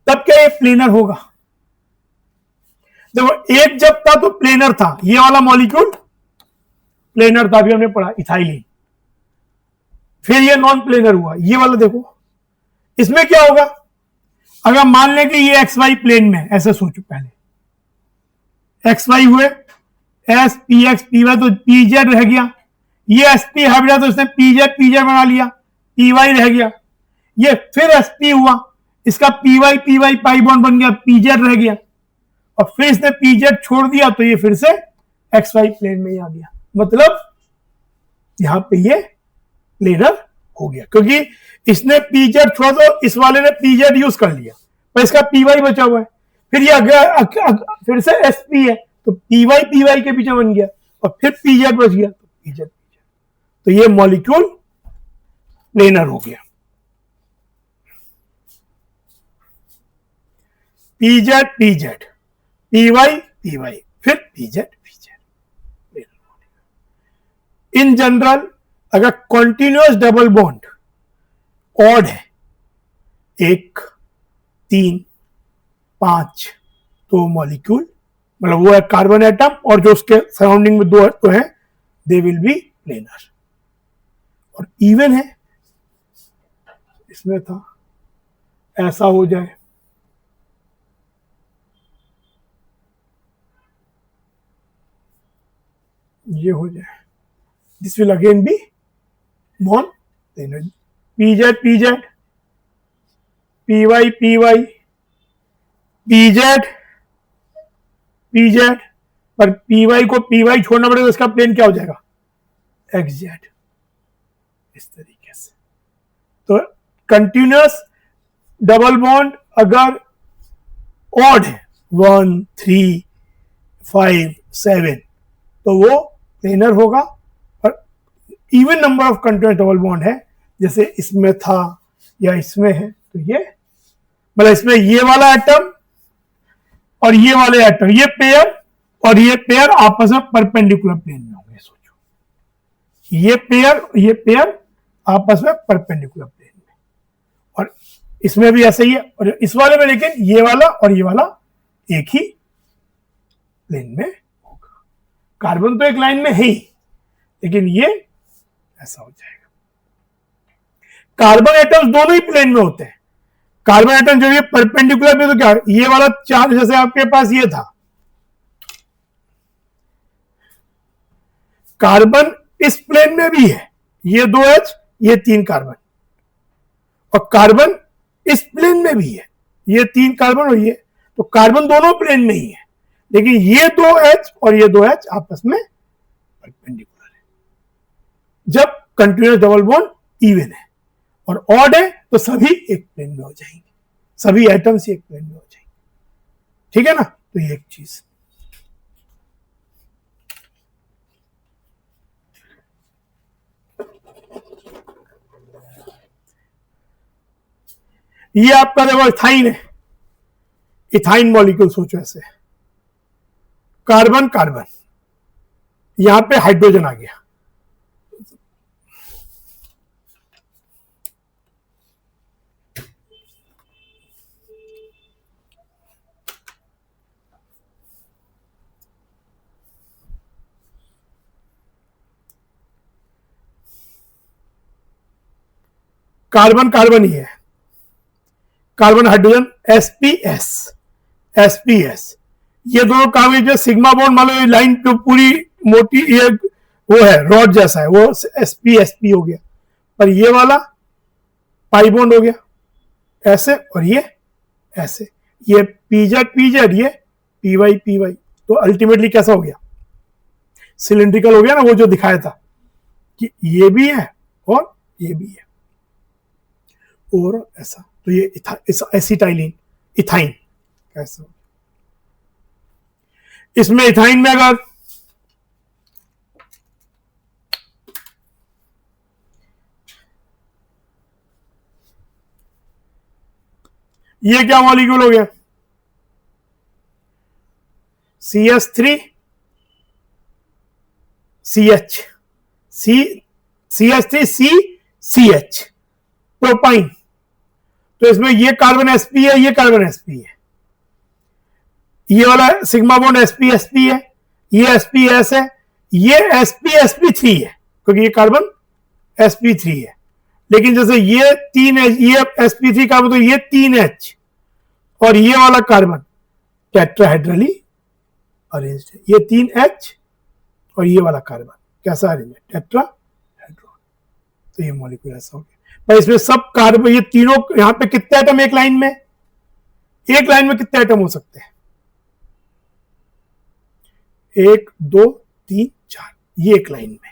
तब क्या ये प्लेनर होगा। देखो एक जब था तो प्लेनर था, ये वाला मॉलिक्यूल प्लेनर था, अभी हमने पढ़ा इथाइलिन, फिर ये नॉन प्लेनर हुआ, ये वाला देखो इसमें क्या होगा, अगर मान लें कि ये एक्स वाई प्लेन में, ऐसे सोचो पहले एक्स वाई हुए, s p x p y, तो पी जेड रह गया, ये एस पी हाइब्रिड तो इसने पी जेड बना लिया, पी वाई रह गया, ये फिर एस पी हुआ, इसका पी वाई पाई बॉन्ड बन गया, पी जेड रह गया, और फिर इसने पी जेड छोड़ दिया तो ये फिर से एक्स वाई प्लेन में ही आ गया, मतलब यहां पे ये प्लेनर हो गया, क्योंकि इसने पी जेड छोड़ा तो इस वाले ने पी जेड यूज कर लिया, पर इसका पी वाई बचा हुआ है, फिर ये फिर से एस पी है तो पी वाई के पीछे बन गया, और फिर पी जेड बच गया तो पी जेड, तो ये मॉलिक्यूल प्लेनर हो गया। पी जेड पी वाई फिर पी जेड इन जनरल अगर कॉन्टिन्यूअस डबल बॉन्ड ऑड है 1, 3, 5 तो मॉलिक्यूल, मतलब वो है कार्बन एटम और जो उसके सराउंडिंग में 2 तो है, दे विल बी प्लेनर। और इवन है, इसमें था ऐसा हो जाए, ये हो जाए, this will again be non planar, p z p y p z, पर पी वाई को पी वाई छोड़ना पड़ेगा, इसका प्लेन क्या हो जाएगा एक्स जेड, इस तरीके से। तो कंटिन्यूअस डबल बॉन्ड अगर ऑड है 1, 3, 5, 7 तो वो प्लेनर होगा। और even number of continuous double bond है, जैसे इसमें था या इसमें है, तो ये मतलब इसमें ये वाला एटम और ये वाले एटम, ये पेयर और ये पेयर आपस में परपेंडिकुलर प्लेन में होंगे। सोचो, ये पेयर आपस में परपेंडिकुलर प्लेन में, और इसमें भी ऐसा ही है, और इस वाले में लेकिन ये वाला और ये वाला एक ही प्लेन में होगा। कार्बन तो एक लाइन में है ही, लेकिन ये ऐसा हो जाएगा। कार्बन एटम्स दोनों ही प्लेन में होते हैं। कार्बन एटम जब ये परपेंडिकुलर में, तो क्या ये वाला चार्ज जैसे आपके पास ये था, कार्बन इस प्लेन में भी है, ये 2H ये 3 कार्बन, और कार्बन इस प्लेन में भी है, ये 3 कार्बन और ये, तो कार्बन दोनों प्लेन में ही है, लेकिन ये 2H और ये 2H आपस में परपेंडिकुलर है। जब कंटिन्यूअस डबल बॉन्ड इवन है और ऑड है तो सभी एक प्लेन में हो जाएंगे, सभी एटम्स एक प्लेन में हो जाएंगे। ठीक है ना? तो ये एक चीज। ये आपका देखो इथाइन है, इथाइन मॉलिक्यूल सोचो ऐसे, कार्बन कार्बन, यहां पे हाइड्रोजन आ गया, कार्बन कार्बन ही है, कार्बन हाइड्रोजन sps sps, ये दोनों कार्बन जो सिग्मा बॉन्ड मान लो लाइन जो पूरी मोटी ये वो है रॉड जैसा है, वो sp हो गया, पर ये वाला पाई बॉन्ड हो गया ऐसे, और ये ऐसे, ये pz ये py, तो अल्टीमेटली कैसा हो गया? सिलिंड्रिकल हो गया ना, वो जो दिखाया था कि ये भी है और ये भी है, और ऐसा, तो ये एसिटाइलिन इथाइन कैसा? इसमें इथाइन में अगर ये क्या मॉलिक्यूल हो गया? CH3 CH CH3 CH propyne, तो इसमें ये कार्बन sp है, ये कार्बन sp है, ये वाला सिग्मा बॉन्ड sp है, ये sps है, ये sp3 है क्योंकि ये कार्बन sp3 है, लेकिन जैसे ये 3H, ये sp3 कार्बन, तो ये 3H और ये वाला कार्बन टेट्राहेड्रली अरेंज्ड है, ये 3H और ये वाला कार्बन कैसा अरेंज है? टेट्राहेड्रॉन। तो ये मॉलिक्यूल ऐसा हो गया। पर इसमें सब कार्बन, ये तीनों, यहां पे कितने एटम एक लाइन में? एक लाइन में कितने एटम हो सकते हैं? 1 2 3 4, ये एक लाइन में।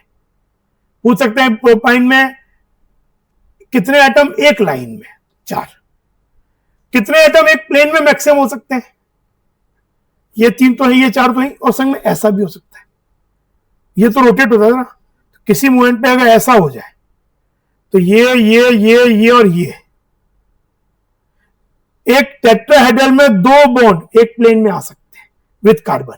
पूछ सकते हैं प्रोपाइन में कितने एटम एक लाइन में? 4। कितने एटम एक प्लेन में मैक्सिमम हो सकते हैं? ये 3 तो है, ये 4 तो है, और संग में ऐसा भी हो सकता है, ये तो रोटेट होता है ना, किसी मोमेंट पे अगर ऐसा हो जाए तो ये और ये, एक टेट्राहेड्रल में 2 बॉन्ड एक प्लेन में आ सकते हैं विद कार्बन,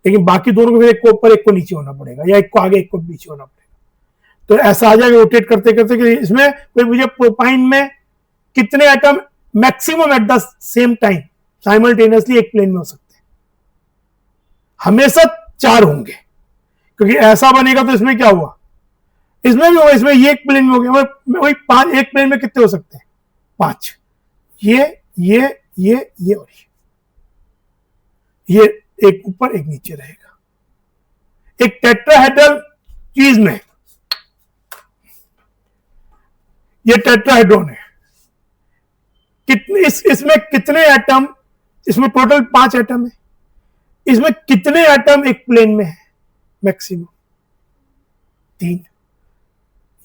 लेकिन बाकी दोनों को फिर एक को ऊपर एक को नीचे होना पड़ेगा, या एक को आगे एक को पीछे होना पड़ेगा। तो ऐसा आ जाएगा रोटेट करते करते कि इसमें कोई मुझे प्रोपाइन में कितने atom maximum at the same time simultaneously एक प्लेन में हो सकते हैं? हमेशा 4 होंगे, क्योंकि ऐसा बनेगा तो इसमें क्या हुआ? इसमें भी हुआ, इसमें ये एक प्लेन में हो गया, वही 5 एक प्लेन में कितने हो सकते हैं? 5। ये और ये एक ऊपर एक नीचे रहेगा। एक टेट्राहेड्रल चीज में, ये टेट्राहेड्रॉन है, कितने इसमें कितने एटम? इसमें टोटल 5 एटम है, इसमें कितने एटम एक प्लेन में है? मैक्सिमम 3।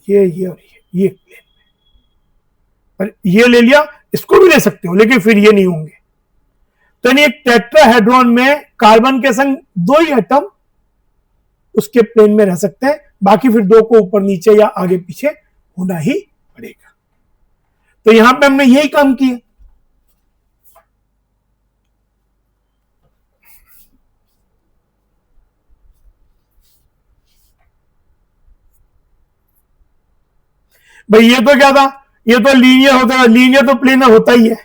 ये और ये एक प्लेन में, पर ये ले लिया, इसको भी ले सकते हो, लेकिन फिर ये नहीं होंगे। तो यानी एक टेट्राहेड्रॉन में कार्बन के संग 2 ही एटम उसके प्लेन में रह सकते हैं, बाकी फिर दो को ऊपर नीचे या आगे पीछे होना ही पड़ेगा। तो यहां पे हमने यही काम किया। भाई ये तो क्या था, ये तो लीनियर होता है, लीनियर तो प्लेनर होता ही है,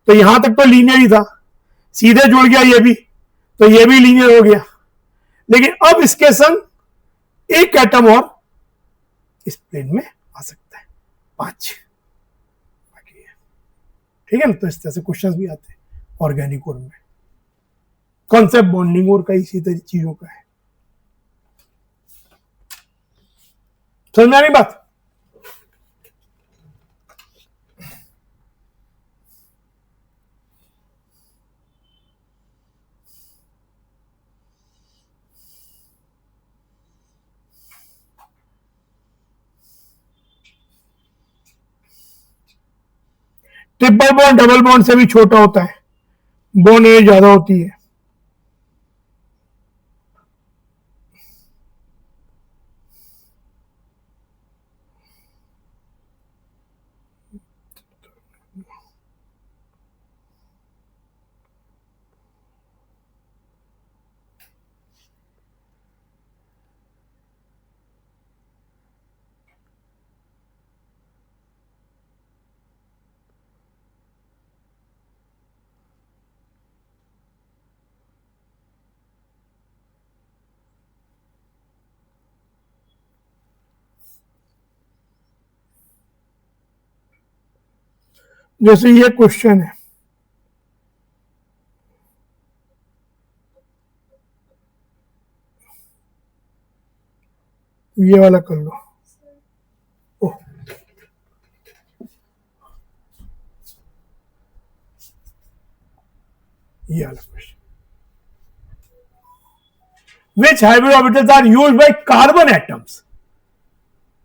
तो यहां तक तो लीनियर ही था, सीधे जुड़ गया ये भी, तो ये भी लीनियर हो गया। लेकिन अब इसके संग एक एटम और इस प्लेन में आ सकता है, 5। ठीक है ना। तो इस तरह से क्वेश्चंस भी आते हैं ऑर्गेनिक और में। कॉन्सेप्ट बॉन्डिंग और का इसी तरह चीजों का है। समझ में आ रही बात? ट्रिपल बॉन्ड डबल बॉन्ड से भी छोटा होता है, बॉन्ड एज ज्यादा होती है। जैसे ये क्वेश्चन है, ये वाला कर लो। ओह, ये वाला question, which hybrid orbitals are used by carbon atoms,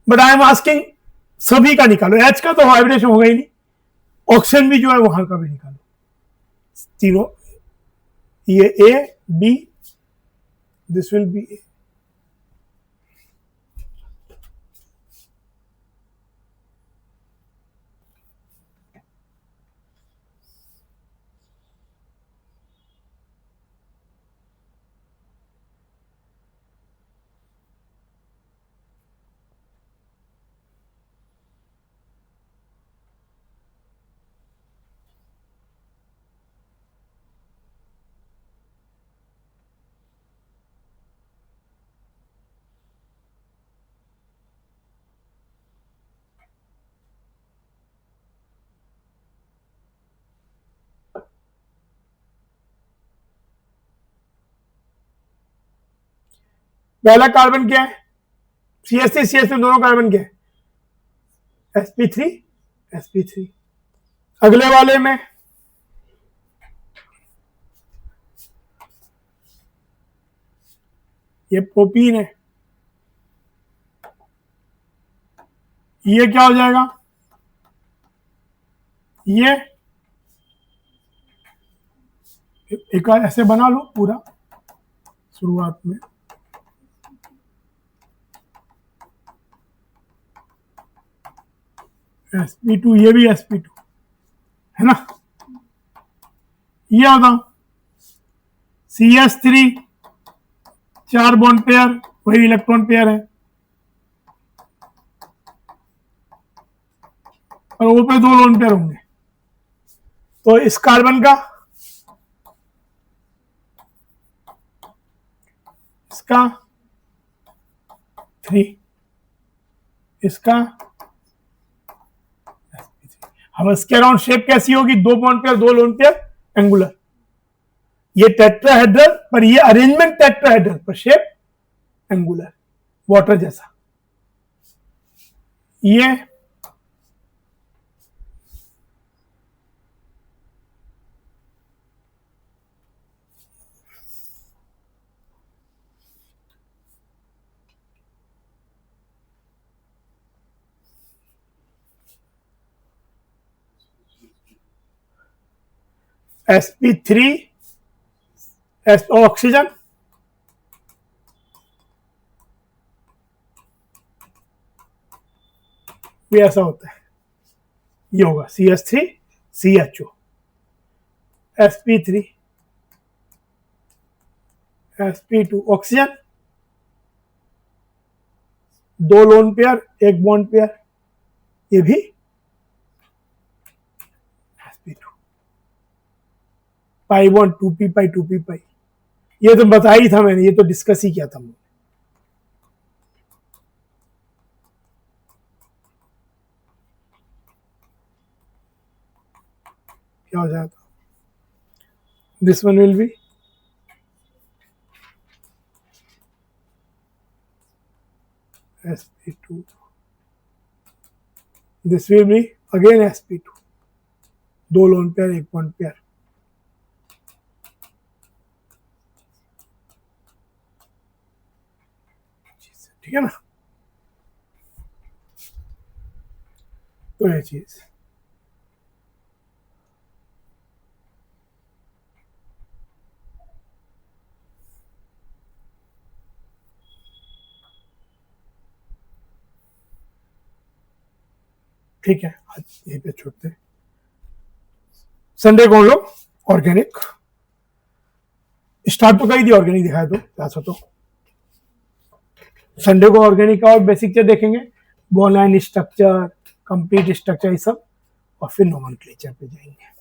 but I am asking सभी का निकालो। H का तो हाइब्रिडेशन होगा ही नहीं, ऑक्सीजन भी जो है वहां का भी निकालो, तीनों, ये A B, this will be A। पहला कार्बन क्या है, CH3 दोनों कार्बन क्या है, sp3 अगले वाले में ये प्रोपीन है, ये क्या हो जाएगा, ये एक ऐसे बना लो पूरा शुरुआत में, sp2, ये भी sp2 है ना। ये होता CH3 4 बॉन्ड पेयर, वही इलेक्ट्रॉन पेयर है, और वो पे 2 लोन पेयर होंगे। तो इस कार्बन का, इसका 3, इसका, अब इसके अराउंड शेप कैसी होगी, 2 bond pair 2 lone pair, angular. ये टेट्राहेड्रल, पर ये अरेंजमेंट टेट्राहेड्रल, पर शेप एंगुलर, वाटर जैसा। ये sp3 ऑक्सीजन, पे ऐसा होता है, ये होगा CH3 CHO, sp3 sp2 oxygen, 2 lone pair 1 bond pair, ये भी sp2, पाई बॉन्ड 2p पाई 2p पाई, ये तो बता ही था मैंने, ये तो डिस्कस ही किया था मैंने। क्या हो जाएगा, this one will be sp2, this will be again sp2, 2 lone pair 1 bond pair, ठीक है ना। तो ये चीज ठीक है, आज यहीं पे छोड़ते। संडे को हम लोग ऑर्गेनिक स्टार्ट तो कर ही दिया, ऑर्गेनिक दिखाया तो ऐसा तो संडे को ऑर्गेनिक का और बेसिक चीज देखेंगे, bone line structure, complete structure, ये सब, और फिर नोमेनक्लेचर पे जाएंगे।